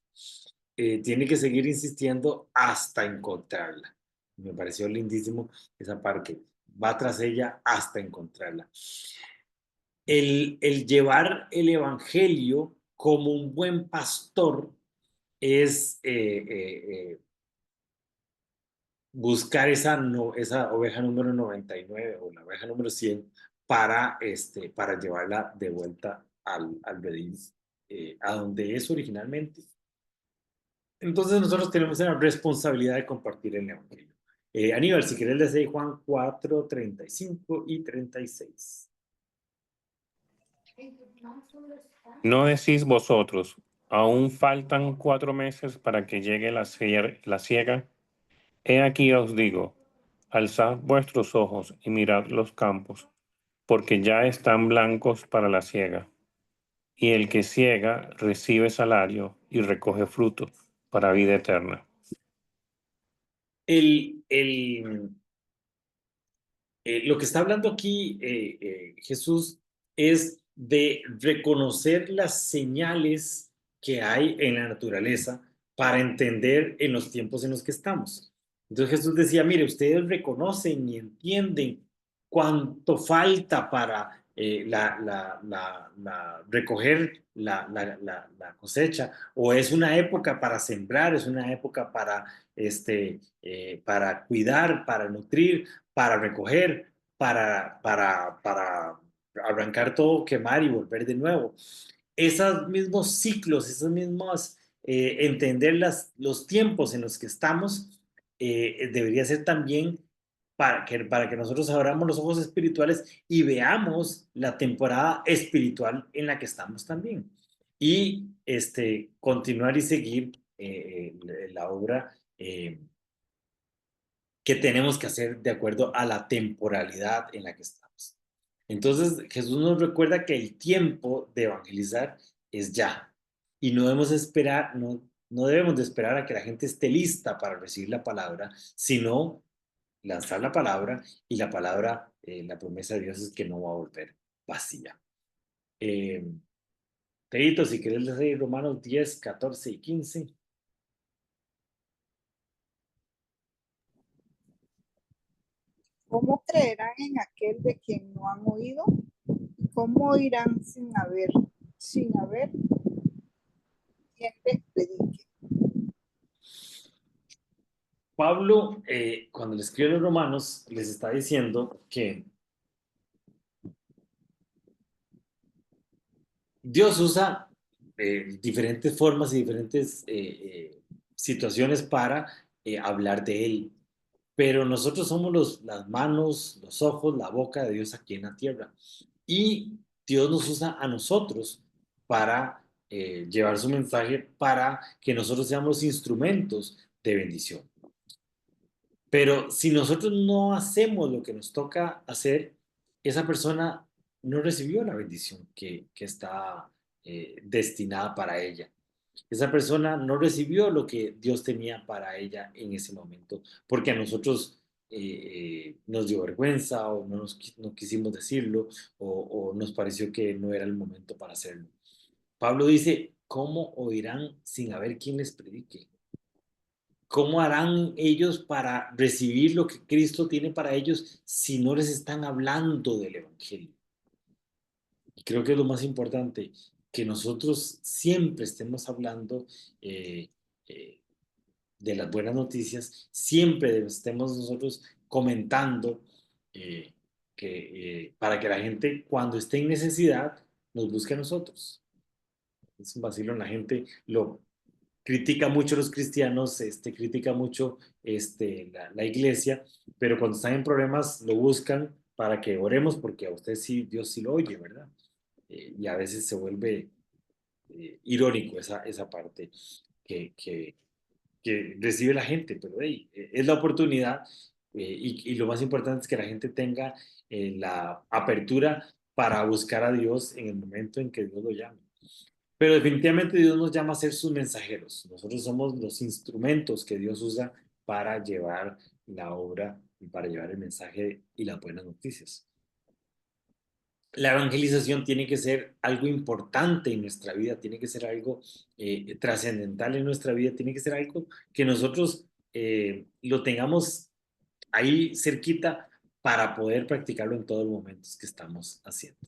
Tiene que seguir insistiendo hasta encontrarla. Me pareció lindísimo esa parte. Va tras ella hasta encontrarla. El llevar el evangelio como un buen pastor es buscar esa oveja número 99 o la oveja número 100 para llevarla de vuelta al redil, a donde es originalmente. Entonces nosotros tenemos la responsabilidad de compartir el evangelio. Aníbal, si querés les doy Juan 4, 35 y 36. ¿No decís vosotros, aún faltan 4 meses para que llegue la siega? He aquí os digo, alzad vuestros ojos y mirad los campos, porque ya están blancos para la siega. Y el que siega recibe salario y recoge fruto para vida eterna. Lo que está hablando aquí Jesús es de reconocer las señales que hay en la naturaleza para entender en los tiempos en los que estamos. Entonces Jesús decía, mire, ustedes reconocen y entienden cuánto falta para recoger la cosecha, o es una época para sembrar, es una época para cuidar, para nutrir, para recoger, para arrancar todo, quemar y volver de nuevo. Esos mismos ciclos, esos mismos entender los tiempos en los que estamos, debería ser también para que nosotros abramos los ojos espirituales y veamos la temporada espiritual en la que estamos también. Y continuar y seguir la obra que tenemos que hacer de acuerdo a la temporalidad en la que estamos. Entonces, Jesús nos recuerda que el tiempo de evangelizar es ya. Y no debemos esperar, no debemos de esperar a que la gente esté lista para recibir la palabra, sino lanzar la palabra, y la palabra, la promesa de Dios es que no va a volver vacía. Teito, si querés leer Romanos 10, 14 y 15. ¿Cómo creerán en aquel de quien no han oído? ¿Y cómo oirán sin haber quien les predique? Pablo, cuando le escribe a los romanos, les está diciendo que Dios usa diferentes formas y diferentes situaciones para hablar de Él. Pero nosotros somos las manos, los ojos, la boca de Dios aquí en la tierra. Y Dios nos usa a nosotros para llevar su mensaje, para que nosotros seamos instrumentos de bendición. Pero si nosotros no hacemos lo que nos toca hacer, esa persona no recibió la bendición que está destinada para ella. Esa persona no recibió lo que Dios tenía para ella en ese momento, porque a nosotros nos dio vergüenza, o no quisimos decirlo, o nos pareció que no era el momento para hacerlo. Pablo dice, ¿cómo oirán sin haber quien les predique? ¿Cómo harán ellos para recibir lo que Cristo tiene para ellos si no les están hablando del Evangelio? Y creo que es lo más importante, que nosotros siempre estemos hablando de las buenas noticias, siempre estemos nosotros comentando para que la gente, cuando esté en necesidad, nos busque a nosotros. Es un vacilo, la gente lo critica mucho a los cristianos, critica mucho la iglesia, pero cuando están en problemas lo buscan para que oremos, porque a usted sí, Dios sí lo oye, ¿verdad? Y a veces se vuelve irónico esa parte que recibe la gente, pero hey, es la oportunidad y lo más importante es que la gente tenga la apertura para buscar a Dios en el momento en que Dios lo llame. Pero definitivamente Dios nos llama a ser sus mensajeros. Nosotros somos los instrumentos que Dios usa para llevar la obra y para llevar el mensaje y las buenas noticias. La evangelización tiene que ser algo importante en nuestra vida, tiene que ser algo trascendental en nuestra vida, tiene que ser algo que nosotros lo tengamos ahí cerquita para poder practicarlo en todos los momentos que estamos haciendo.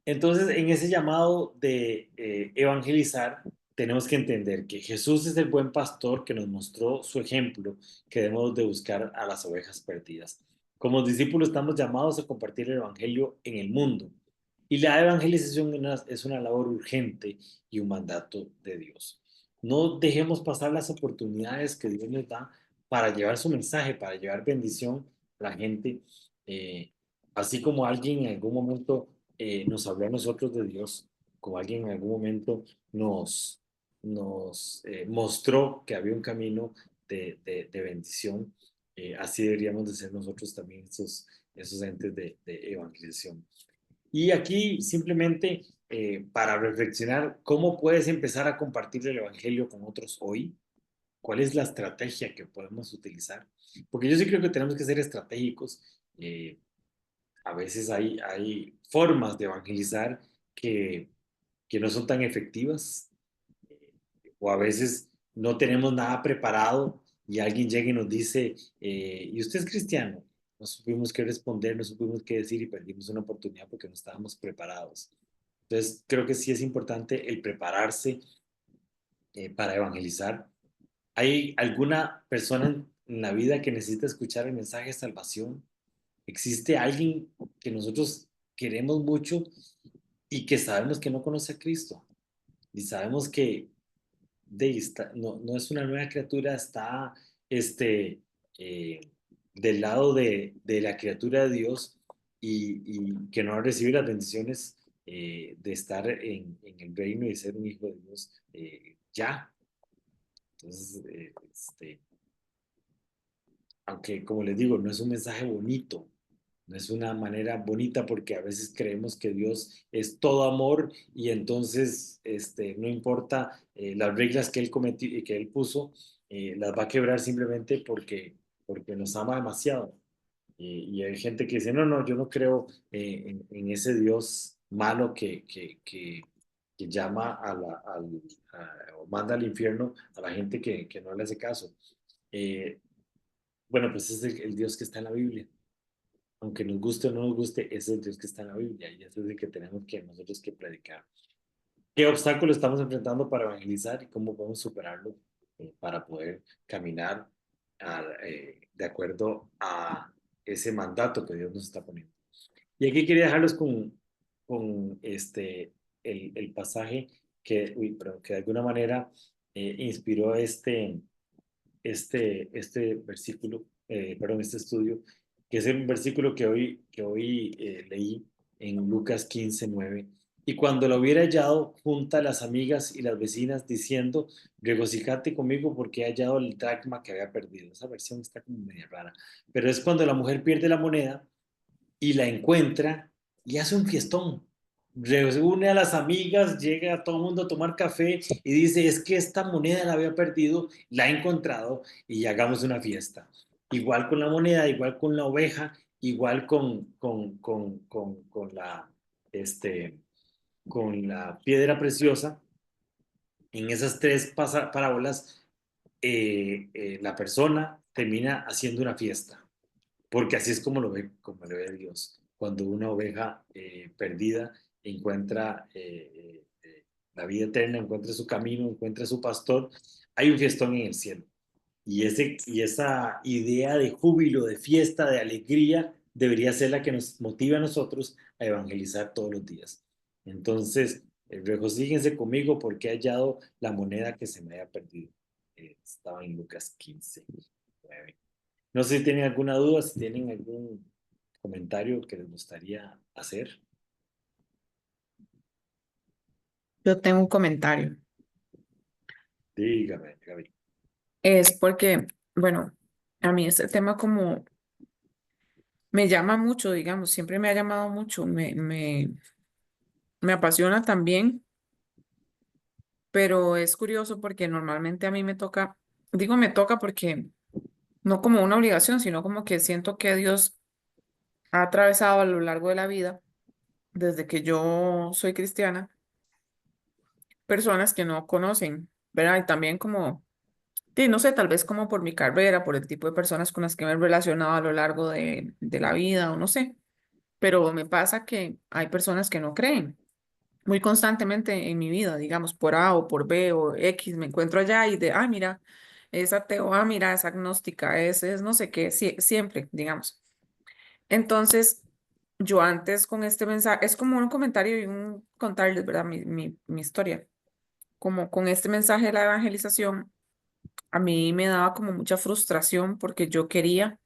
Entonces, en ese llamado de evangelizar, tenemos que entender que Jesús es el buen pastor que nos mostró su ejemplo, que debemos de buscar a las ovejas perdidas. Como discípulos estamos llamados a compartir el evangelio en el mundo. Y la evangelización es una labor urgente y un mandato de Dios. No dejemos pasar las oportunidades que Dios nos da para llevar su mensaje, para llevar bendición a la gente, eh, así como alguien en algún momento nos habló a nosotros de Dios, como alguien en algún momento nos mostró que había un camino de bendición. Así deberíamos de ser nosotros también esos entes de evangelización. Y aquí simplemente para reflexionar, ¿cómo puedes empezar a compartir el Evangelio con otros hoy? ¿Cuál es la estrategia que podemos utilizar? Porque yo sí creo que tenemos que ser estratégicos. A veces hay formas de evangelizar que, que no son tan efectivas, o a veces no tenemos nada preparado y alguien llega y nos dice, ¿y usted es cristiano? No supimos qué responder, no supimos qué decir y perdimos una oportunidad porque no estábamos preparados. Entonces, creo que sí es importante el prepararse para evangelizar. ¿Hay alguna persona en la vida que necesita escuchar el mensaje de salvación? ¿Existe alguien que nosotros queremos mucho y que sabemos que no conoce a Cristo? Y sabemos que no es una nueva criatura, está este, eh, del lado de la criatura de Dios y que no ha recibido las bendiciones de estar en el reino y ser un hijo de Dios ya. Entonces, aunque como les digo, no es un mensaje bonito, no es una manera bonita porque a veces creemos que Dios es todo amor y entonces no importa las reglas que Él cometió y que Él puso, las va a quebrar simplemente porque nos ama demasiado. Y hay gente que dice, no, no, yo no creo en ese Dios malo que llama o manda al infierno a la gente que no le hace caso. Eh, bueno, pues es el Dios que está en la Biblia. Aunque nos guste o no nos guste, ese es el Dios que está en la Biblia y ese es el que tenemos que nosotros que predicar. ¿Qué obstáculos estamos enfrentando para evangelizar y cómo podemos superarlo para poder caminar de acuerdo a ese mandato que Dios nos está poniendo? Y aquí quería dejarlos con el pasaje que de alguna manera inspiró este versículo, perdón, este estudio, que es un versículo que hoy leí en Lucas 15:9. Y cuando lo hubiera hallado, junta a las amigas y las vecinas diciendo, regocíjate conmigo porque he hallado el dracma que había perdido. Esa versión está como media rara. Pero es cuando la mujer pierde la moneda y la encuentra y hace un fiestón. Reúne a las amigas, llega a todo el mundo a tomar café y dice, es que esta moneda la había perdido, la he encontrado y hagamos una fiesta. Igual con la moneda, igual con la oveja, igual este, con la piedra preciosa. En esas tres parábolas, la persona termina haciendo una fiesta porque así es como lo ve Dios. Cuando una oveja perdida encuentra la vida eterna, encuentra su camino, encuentra su pastor, hay un fiestón en el cielo. Y esa idea de júbilo, de fiesta, de alegría, debería ser la que nos motive a nosotros a evangelizar todos los días. Entonces, regocíjense conmigo porque he hallado la moneda que se me había perdido. Estaba en Lucas 15:9. No sé si tienen alguna duda, si tienen algún comentario que les gustaría hacer? Yo tengo un comentario. Dígame, Gaby. Es porque, bueno, a mí este tema como me llama mucho, digamos, siempre me ha llamado mucho, me apasiona también, pero es curioso porque normalmente a mí me toca, digo me toca porque no como una obligación, sino como que siento que Dios ha atravesado a lo largo de la vida, desde que yo soy cristiana, personas que no conocen, ¿verdad? Y también como, sí, no sé, tal vez como por mi carrera, por el tipo de personas con las que me he relacionado a lo largo de la vida, o no sé, pero me pasa que hay personas que no creen muy constantemente en mi vida, digamos, por A o por B o X, me encuentro allá y de, ah, mira, es ateo, ah, mira, es agnóstica, es no sé qué, siempre, digamos. Entonces, yo antes con este mensaje, es como un comentario y un contarles, ¿verdad? Mi historia. Como con este mensaje de la evangelización, a mí me daba como mucha frustración porque yo quería,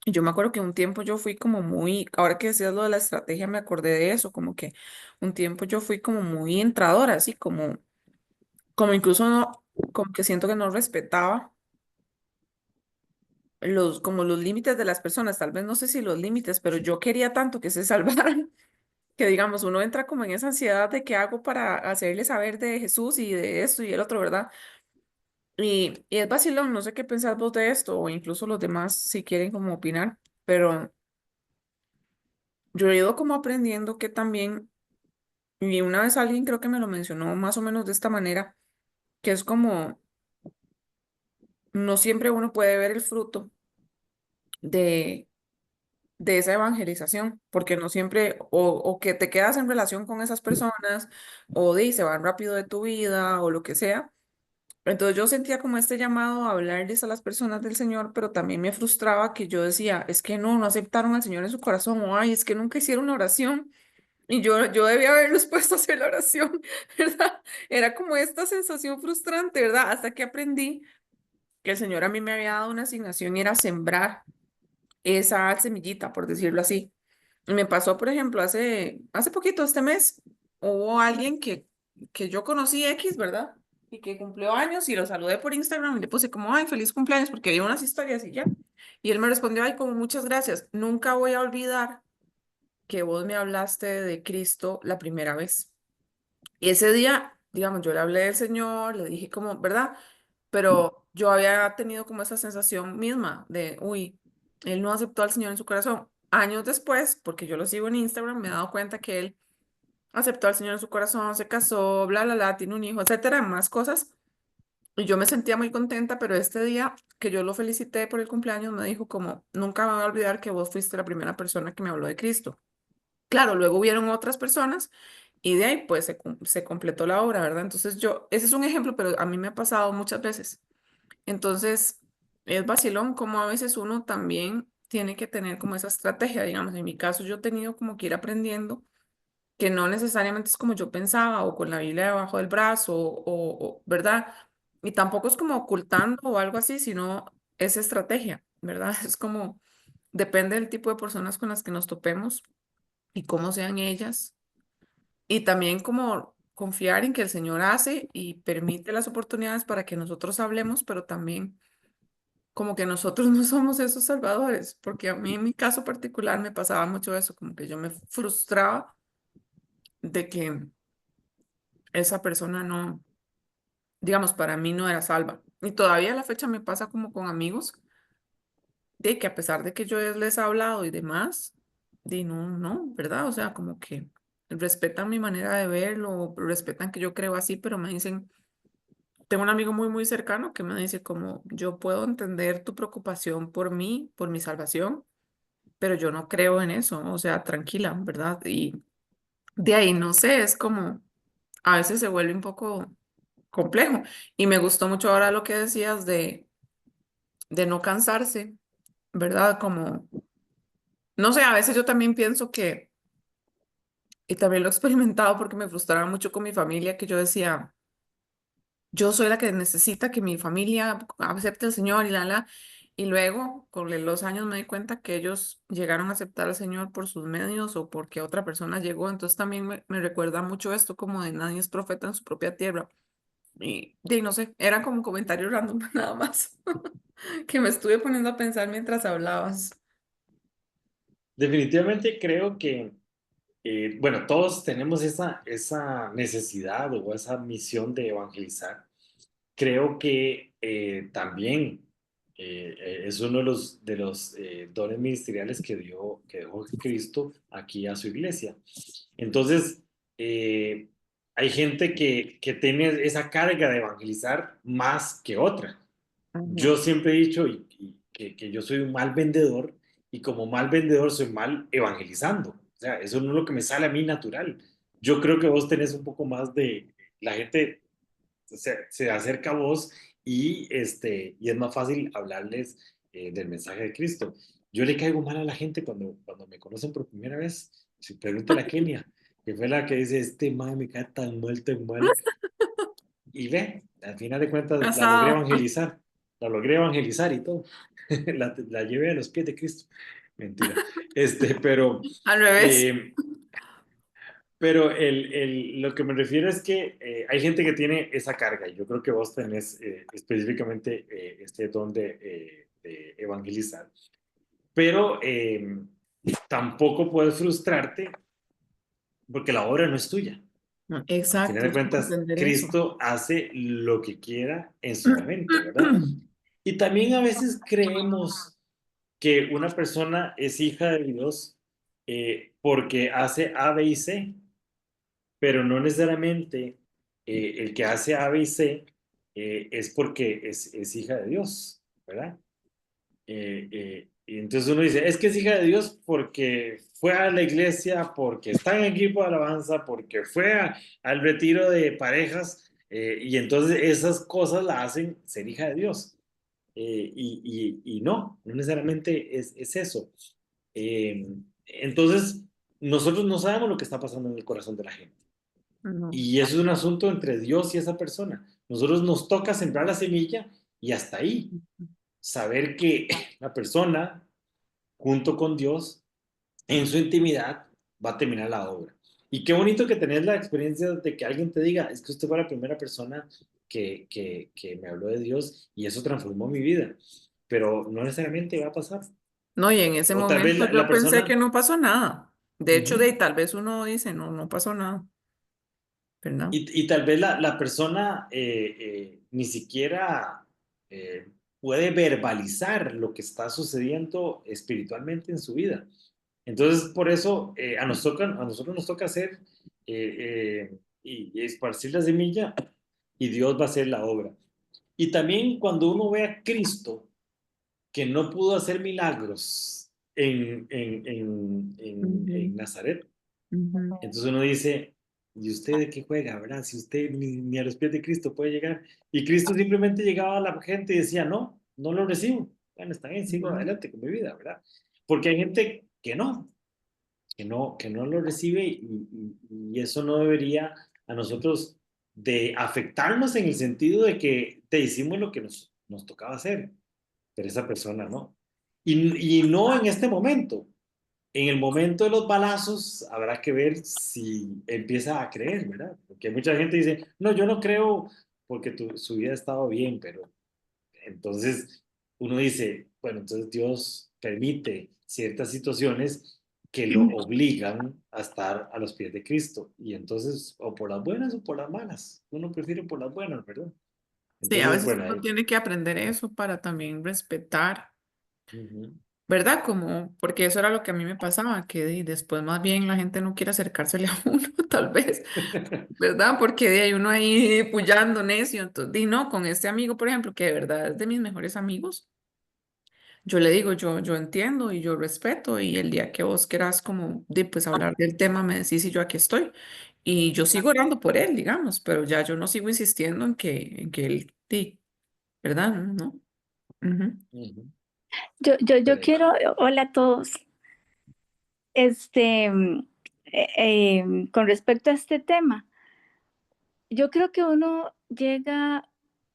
y yo me acuerdo que un tiempo yo fui como muy, ahora que decías lo de la estrategia, me acordé de eso, como que un tiempo yo fui como muy entradora, así como incluso no, como que siento que no respetaba como los límites de las personas, tal vez no sé si los límites, pero yo quería tanto que se salvaran que digamos, uno entra como en esa ansiedad de qué hago para hacerle saber de Jesús y de esto y el otro, ¿verdad? Y es vacilón, no sé qué pensás vos de esto, o incluso los demás si quieren como opinar, pero yo he ido como aprendiendo que también, y una vez alguien creo que me lo mencionó más o menos de esta manera, que es como, no siempre uno puede ver el fruto de, de esa evangelización, porque no siempre, o que te quedas en relación con esas personas, o se van rápido de tu vida, o lo que sea. Entonces yo sentía como este llamado a hablarles a las personas del Señor, pero también me frustraba que yo decía, es que no aceptaron al Señor en su corazón, o ay, es que nunca hicieron una oración, y yo debía haberlos puesto a hacer la oración, ¿verdad? Era como esta sensación frustrante, ¿verdad? Hasta que aprendí que el Señor a mí me había dado una asignación y era sembrar esa semillita, por decirlo así. Y me pasó, por ejemplo, hace poquito, este mes, hubo alguien que yo conocí X, ¿verdad? Y que cumplió años y lo saludé por Instagram y le puse como, ay, feliz cumpleaños, porque vi unas historias y ya. Y él me respondió, ay, como muchas gracias. Nunca voy a olvidar que vos me hablaste de Cristo la primera vez. Y ese día, digamos, yo le hablé del Señor, le dije como, ¿verdad? Pero yo había tenido como esa sensación misma de, uy, él no aceptó al Señor en su corazón. Años después, porque yo lo sigo en Instagram, me he dado cuenta que él aceptó al Señor en su corazón, se casó, bla, bla, bla, tiene un hijo, etcétera, más cosas. Y yo me sentía muy contenta, pero este día que yo lo felicité por el cumpleaños, me dijo como, nunca me voy a olvidar que vos fuiste la primera persona que me habló de Cristo. Claro, luego hubieron otras personas y de ahí pues se completó la obra, ¿verdad? Entonces ese es un ejemplo, pero a mí me ha pasado muchas veces. Entonces, es vacilón como a veces uno también tiene que tener como esa estrategia, digamos, en mi caso yo he tenido como que ir aprendiendo que no necesariamente es como yo pensaba o con la Biblia debajo del brazo ¿verdad? Y tampoco es como ocultando o algo así, sino es estrategia, ¿verdad? Es como, depende del tipo de personas con las que nos topemos y cómo sean ellas. Y también como confiar en que el Señor hace y permite las oportunidades para que nosotros hablemos, pero también como que nosotros no somos esos salvadores, porque a mí en mi caso particular me pasaba mucho eso, como que yo me frustraba de que esa persona no, digamos, para mí no era salva. Y todavía a la fecha me pasa como con amigos, de que a pesar de que yo les he hablado y demás, de no, ¿verdad? O sea, como que respetan mi manera de verlo, respetan que yo creo así, pero me dicen, tengo un amigo muy, muy cercano que me dice como, yo puedo entender tu preocupación por mí, por mi salvación, pero yo no creo en eso, o sea, tranquila, ¿verdad? Y de ahí, no sé, es como, a veces se vuelve un poco complejo. Y me gustó mucho ahora lo que decías de no cansarse, ¿verdad? Como, no sé, a veces yo también pienso que, y también lo he experimentado porque me frustraba mucho con mi familia, que yo decía, yo soy la que necesita que mi familia acepte al Señor y la. Y luego, con los años, me di cuenta que ellos llegaron a aceptar al Señor por sus medios o porque otra persona llegó. Entonces también me recuerda mucho esto como de nadie es profeta en su propia tierra. Y no sé, era como un comentario random nada más que me estuve poniendo a pensar mientras hablabas. Definitivamente creo que, bueno, todos tenemos esa necesidad o esa misión de evangelizar. Creo que también es uno de los dones ministeriales que dejó Cristo aquí a su iglesia. Entonces, hay gente que tiene esa carga de evangelizar más que otra. Ujú. Yo siempre he dicho que yo soy un mal vendedor y como mal vendedor soy mal evangelizando. O sea, eso no es lo que me sale a mí natural. Yo creo que vos tenés un poco más de... La gente se acerca a vos y es más fácil hablarles del mensaje de Cristo. Yo le caigo mal a la gente cuando me conocen por primera vez. Si pregúntale a Kenia, que fue la que dice, este madre me cae tan mal. Y ve, al final de cuentas Casado. la logré evangelizar y todo. La llevé a los pies de Cristo. Mentira. Pero, Al revés. eh, pero lo que me refiero es que hay gente que tiene esa carga y yo creo que vos tenés específicamente este don de evangelizar. Pero tampoco puedes frustrarte porque la obra no es tuya. Al final Exacto, de es como cuentas, entender eso. Cristo hace lo que quiera en su momento, ¿verdad? Y también a veces creemos que una persona es hija de Dios porque hace A, B y C, pero no necesariamente el que hace A, B y C es porque es hija de Dios, ¿verdad? Y entonces uno dice, es que es hija de Dios porque fue a la iglesia, porque está en equipo de alabanza, porque fue al retiro de parejas, y entonces esas cosas la hacen ser hija de Dios. Y no necesariamente es eso. Entonces, nosotros no sabemos lo que está pasando en el corazón de la gente. No. Y eso es un asunto entre Dios y esa persona. Nosotros nos toca sembrar la semilla y hasta ahí. Saber que la persona, junto con Dios, en su intimidad, va a terminar la obra. Y qué bonito que tenés la experiencia de que alguien te diga, es que usted fue la primera persona que me habló de Dios y eso transformó mi vida. Pero no necesariamente va a pasar. No, y en ese O tal vez momento la yo pensé que persona... no pasó nada. De hecho, Ujú. tal vez uno dice, no, no pasó nada, ¿verdad? Y tal vez la persona ni siquiera puede verbalizar lo que está sucediendo espiritualmente en su vida. Entonces, por eso a nosotros nos toca hacer y esparcir la semilla y Dios va a hacer la obra. Y también cuando uno ve a Cristo que no pudo hacer milagros en Ujú, Nazaret, ujú. entonces uno dice, ¿y usted de qué juega, verdad? Si usted ni a los pies de Cristo puede llegar. Y Cristo simplemente llegaba a la gente y decía, no, no lo recibo. Bueno, está bien, sigo Ujú. adelante con mi vida, ¿verdad? Porque hay gente que no lo recibe y eso no debería a nosotros de afectarnos en el sentido de que te hicimos lo que nos tocaba hacer, pero esa persona no. Y no en este momento. En el momento de los balazos habrá que ver si empieza a creer, ¿verdad? Porque mucha gente dice, no, yo no creo porque su vida ha estado bien, pero entonces uno dice, bueno, entonces Dios permite ciertas situaciones que lo obligan a estar a los pies de Cristo. Y entonces, o por las buenas o por las malas. Uno prefiere por las buenas, ¿verdad? Sí, a Entonces, veces bueno, uno ahí. tiene que aprender eso para también respetar, Ujú, ¿verdad? Como, porque eso era lo que a mí me pasaba, que después más bien la gente no quiere acercársele a uno, tal vez, ¿verdad? Porque hay uno ahí puyando necio, entonces, no, con este amigo, por ejemplo, que de verdad es de mis mejores amigos. Yo le digo, yo entiendo y yo respeto y el día que vos quieras como pues hablar del tema me decís y yo aquí estoy. Y yo sigo orando por él, digamos, pero ya yo no sigo insistiendo en que él, ¿verdad? ¿No? Ujú. ujú. Yo Pero, quiero, hola a todos. Este, con respecto a este tema, yo creo que uno llega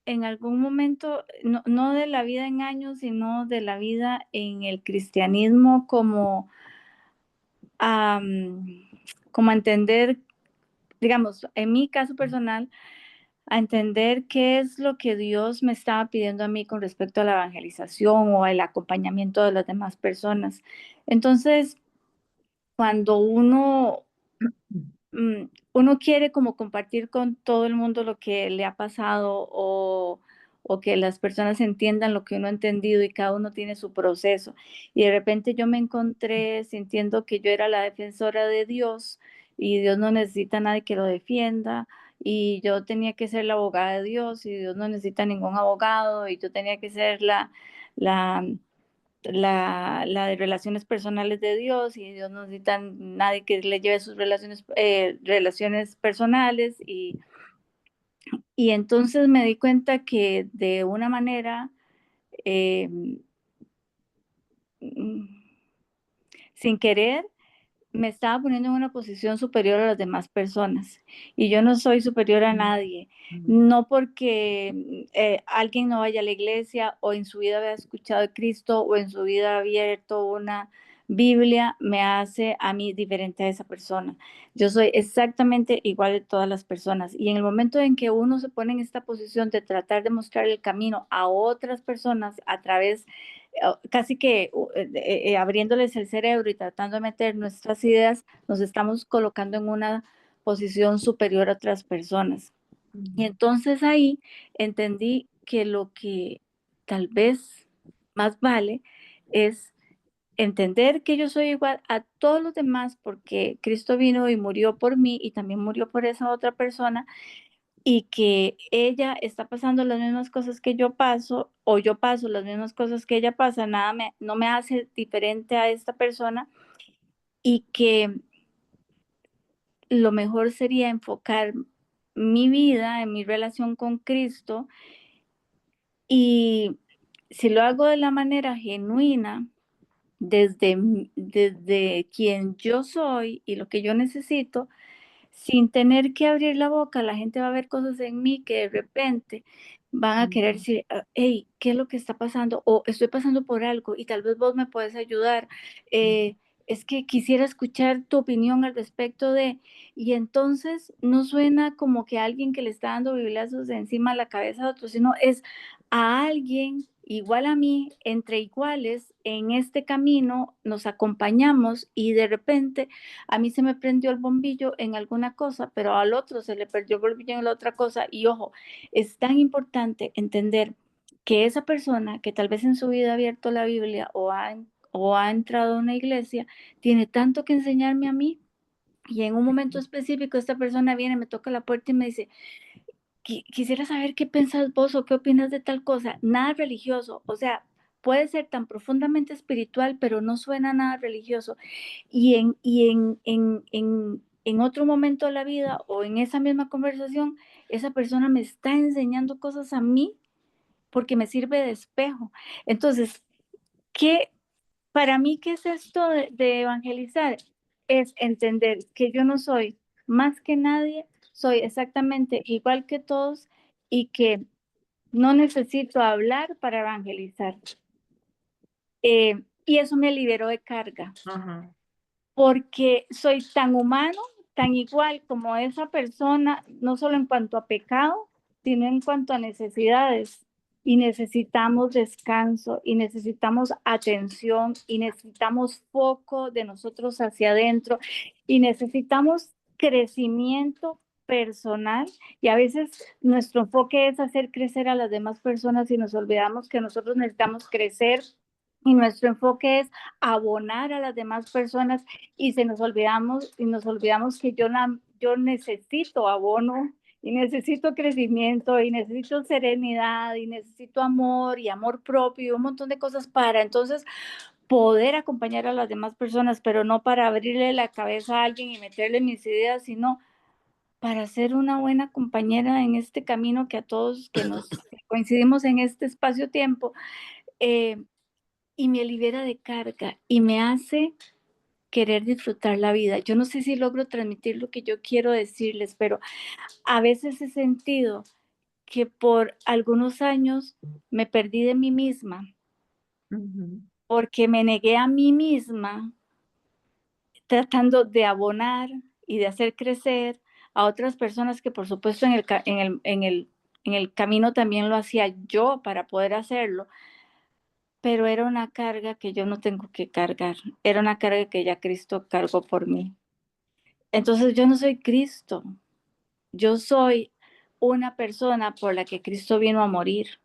en algún momento, no de la vida en años, sino de la vida en el cristianismo como como a entender, digamos, en mi caso personal, a entender qué es lo que Dios me estaba pidiendo a mí con respecto a la evangelización o el acompañamiento de las demás personas. Entonces, cuando uno quiere como compartir con todo el mundo lo que le ha pasado o que las personas entiendan lo que uno ha entendido y cada uno tiene su proceso. Y de repente yo me encontré sintiendo que yo era la defensora de Dios y Dios no necesita a nadie que lo defienda y yo tenía que ser la abogada de Dios y Dios no necesita ningún abogado y yo tenía que ser la la de relaciones personales de Dios y Dios no necesita nadie que le lleve sus relaciones personales y entonces me di cuenta que de una manera eh, mm, sin querer me estaba poniendo en una posición superior a las demás personas y yo no soy superior a nadie, no porque alguien no vaya a la iglesia o en su vida había escuchado de Cristo o en su vida ha abierto una Biblia, me hace a mí diferente a esa persona. Yo soy exactamente igual de todas las personas y en el momento en que uno se pone en esta posición de tratar de mostrar el camino a otras personas a través casi que abriéndoles el cerebro y tratando de meter nuestras ideas, nos estamos colocando en una posición superior a otras personas. Y entonces ahí entendí que lo que tal vez más vale es entender que yo soy igual a todos los demás porque Cristo vino y murió por mí y también murió por esa otra persona y que ella está pasando las mismas cosas que yo paso o yo paso las mismas cosas que ella pasa, no me hace diferente a esta persona y que lo mejor sería enfocar mi vida en mi relación con Cristo y si lo hago de la manera genuina, desde quien yo soy y lo que yo necesito, sin tener que abrir la boca, la gente va a ver cosas en mí que de repente van a querer decir, hey, ¿qué es lo que está pasando? O estoy pasando por algo y tal vez vos me puedes ayudar. Es que quisiera escuchar tu opinión al respecto de, y entonces no suena como que alguien que le está dando bibliazos de encima a la cabeza de otro, sino es a alguien igual a mí, entre iguales, en este camino nos acompañamos y de repente a mí se me prendió el bombillo en alguna cosa, pero al otro se le perdió el bombillo en la otra cosa. Y ojo, es tan importante entender que esa persona que tal vez en su vida ha abierto la Biblia o ha entrado a una iglesia, tiene tanto que enseñarme a mí. Y en un momento específico esta persona viene, me toca la puerta y me dice, quisiera saber qué piensas vos o qué opinas de tal cosa. Nada religioso, o sea, puede ser tan profundamente espiritual, pero no suena nada religioso en otro momento de la vida o en esa misma conversación, esa persona me está enseñando cosas a mí porque me sirve de espejo. Entonces, ¿qué, para mí, qué es esto de evangelizar? Es entender que yo no soy más que nadie, soy exactamente igual que todos y que no necesito hablar para evangelizar. Y eso me liberó de carga. Ajá. Porque soy tan humano, tan igual como esa persona, no solo en cuanto a pecado, sino en cuanto a necesidades. Y necesitamos descanso, y necesitamos atención, y necesitamos foco de nosotros hacia adentro, y necesitamos crecimiento personal. Y a veces nuestro enfoque es hacer crecer a las demás personas y nos olvidamos que nosotros necesitamos crecer. Y nuestro enfoque es abonar a las demás personas y nos olvidamos que yo necesito abono y necesito crecimiento y necesito serenidad y necesito amor y amor propio y un montón de cosas para entonces poder acompañar a las demás personas, pero no para abrirle la cabeza a alguien y meterle mis ideas, sino para ser una buena compañera en este camino que a todos que nos coincidimos en este espacio-tiempo, y me libera de carga y me hace querer disfrutar la vida. Yo no sé si logro transmitir lo que yo quiero decirles, pero a veces he sentido que por algunos años me perdí de mí misma, Ujú. porque me negué a mí misma tratando de abonar y de hacer crecer a otras personas que por supuesto en el camino también lo hacía yo para poder hacerlo, pero era una carga que yo no tengo que cargar, era una carga que ya Cristo cargó por mí. Entonces yo no soy Cristo, yo soy una persona por la que Cristo vino a morir.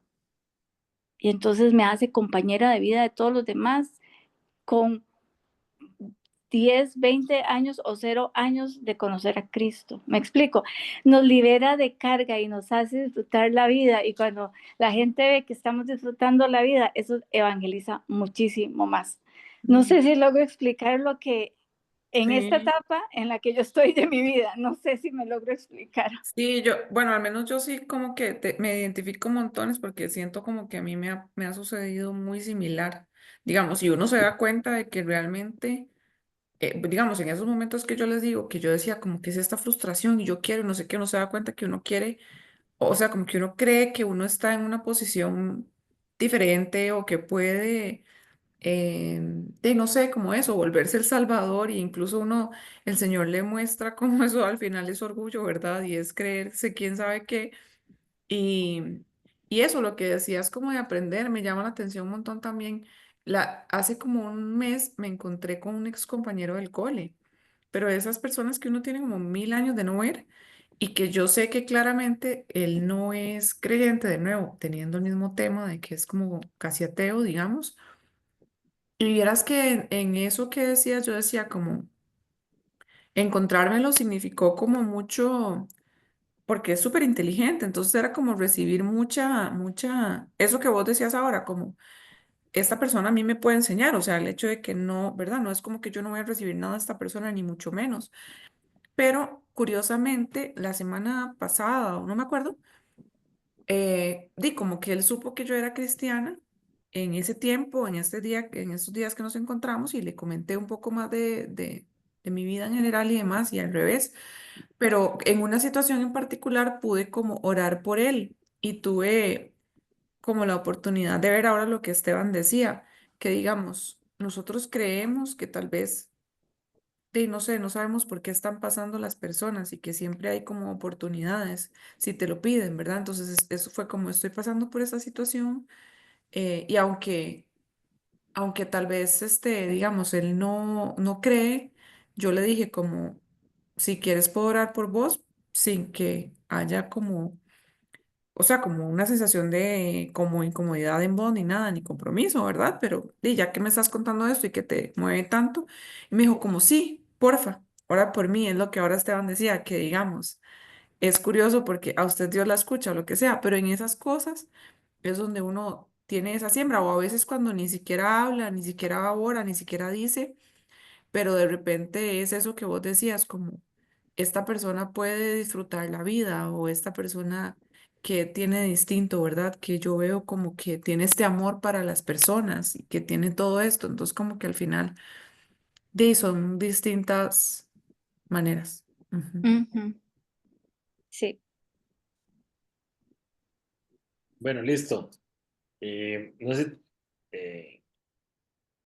Y entonces me hace compañera de vida de todos los demás con 10, 20 años o 0 años de conocer a Cristo. Me explico, nos libera de carga y nos hace disfrutar la vida, y cuando la gente ve que estamos disfrutando la vida, eso evangeliza muchísimo más. No sé si logro explicar lo que en esta Sí, etapa en la que yo estoy de mi vida, no sé si me logro explicar. sí, bueno, al menos yo sí como que me identifico montones porque siento como que a mí me ha sucedido muy similar. Digamos, si uno se da cuenta de que realmente, digamos, en esos momentos que yo les digo, que yo decía como que es esta frustración y yo quiero, y no sé qué, uno se da cuenta que uno quiere, o sea, como que uno cree que uno está en una posición diferente o que puede de no sé, como eso, volverse el Salvador, y incluso uno, el Señor le muestra cómo eso al final es orgullo, ¿verdad? Y es creerse quién sabe qué. Y, y eso, lo que decías como de aprender, me llama la atención un montón también. Hace como un mes me encontré con un ex compañero del cole, pero de esas personas que uno tiene como 1000 años de no ver, y que yo sé que claramente él no es creyente, de nuevo, teniendo el mismo tema de que es como casi ateo, digamos. Y vieras que en eso que decías, yo decía como encontrármelo significó como mucho, porque es súper inteligente, entonces era como recibir eso que vos decías ahora, como esta persona a mí me puede enseñar, o sea, el hecho de que no, ¿verdad? No es como que yo no voy a recibir nada de esta persona, ni mucho menos, pero curiosamente, la semana pasada, o no me acuerdo, di como que él supo que yo era cristiana en ese tiempo, en estos días que nos encontramos, y le comenté un poco más de mi vida en general y demás, y al revés, pero en una situación en particular pude como orar por él, y tuve como la oportunidad de ver ahora lo que Esteban decía, que digamos, nosotros creemos que tal vez no sé, no sabemos por qué están pasando las personas, y que siempre hay como oportunidades si te lo piden, ¿verdad? Entonces eso fue como estoy pasando por esta situación, y aunque tal vez, digamos, él no cree, yo le dije como, si quieres puedo orar por vos sin que haya como, o sea, como una sensación de como incomodidad en vos, ni nada, ni compromiso, ¿verdad? Pero ya que me estás contando esto y que te mueve tanto, y me dijo como, sí, porfa, ora por mí, es lo que ahora Esteban decía, que digamos, es curioso porque a usted Dios la escucha o lo que sea, pero en esas cosas es donde uno tiene esa siembra, o a veces cuando ni siquiera habla, ni siquiera ora, ni siquiera dice, pero de repente es eso que vos decías, como esta persona puede disfrutar la vida, o esta persona que tiene distinto, ¿verdad? Que yo veo como que tiene este amor para las personas y que tiene todo esto, entonces como que al final son distintas maneras. Ujú. Ujú. Sí. Bueno, listo. No sé,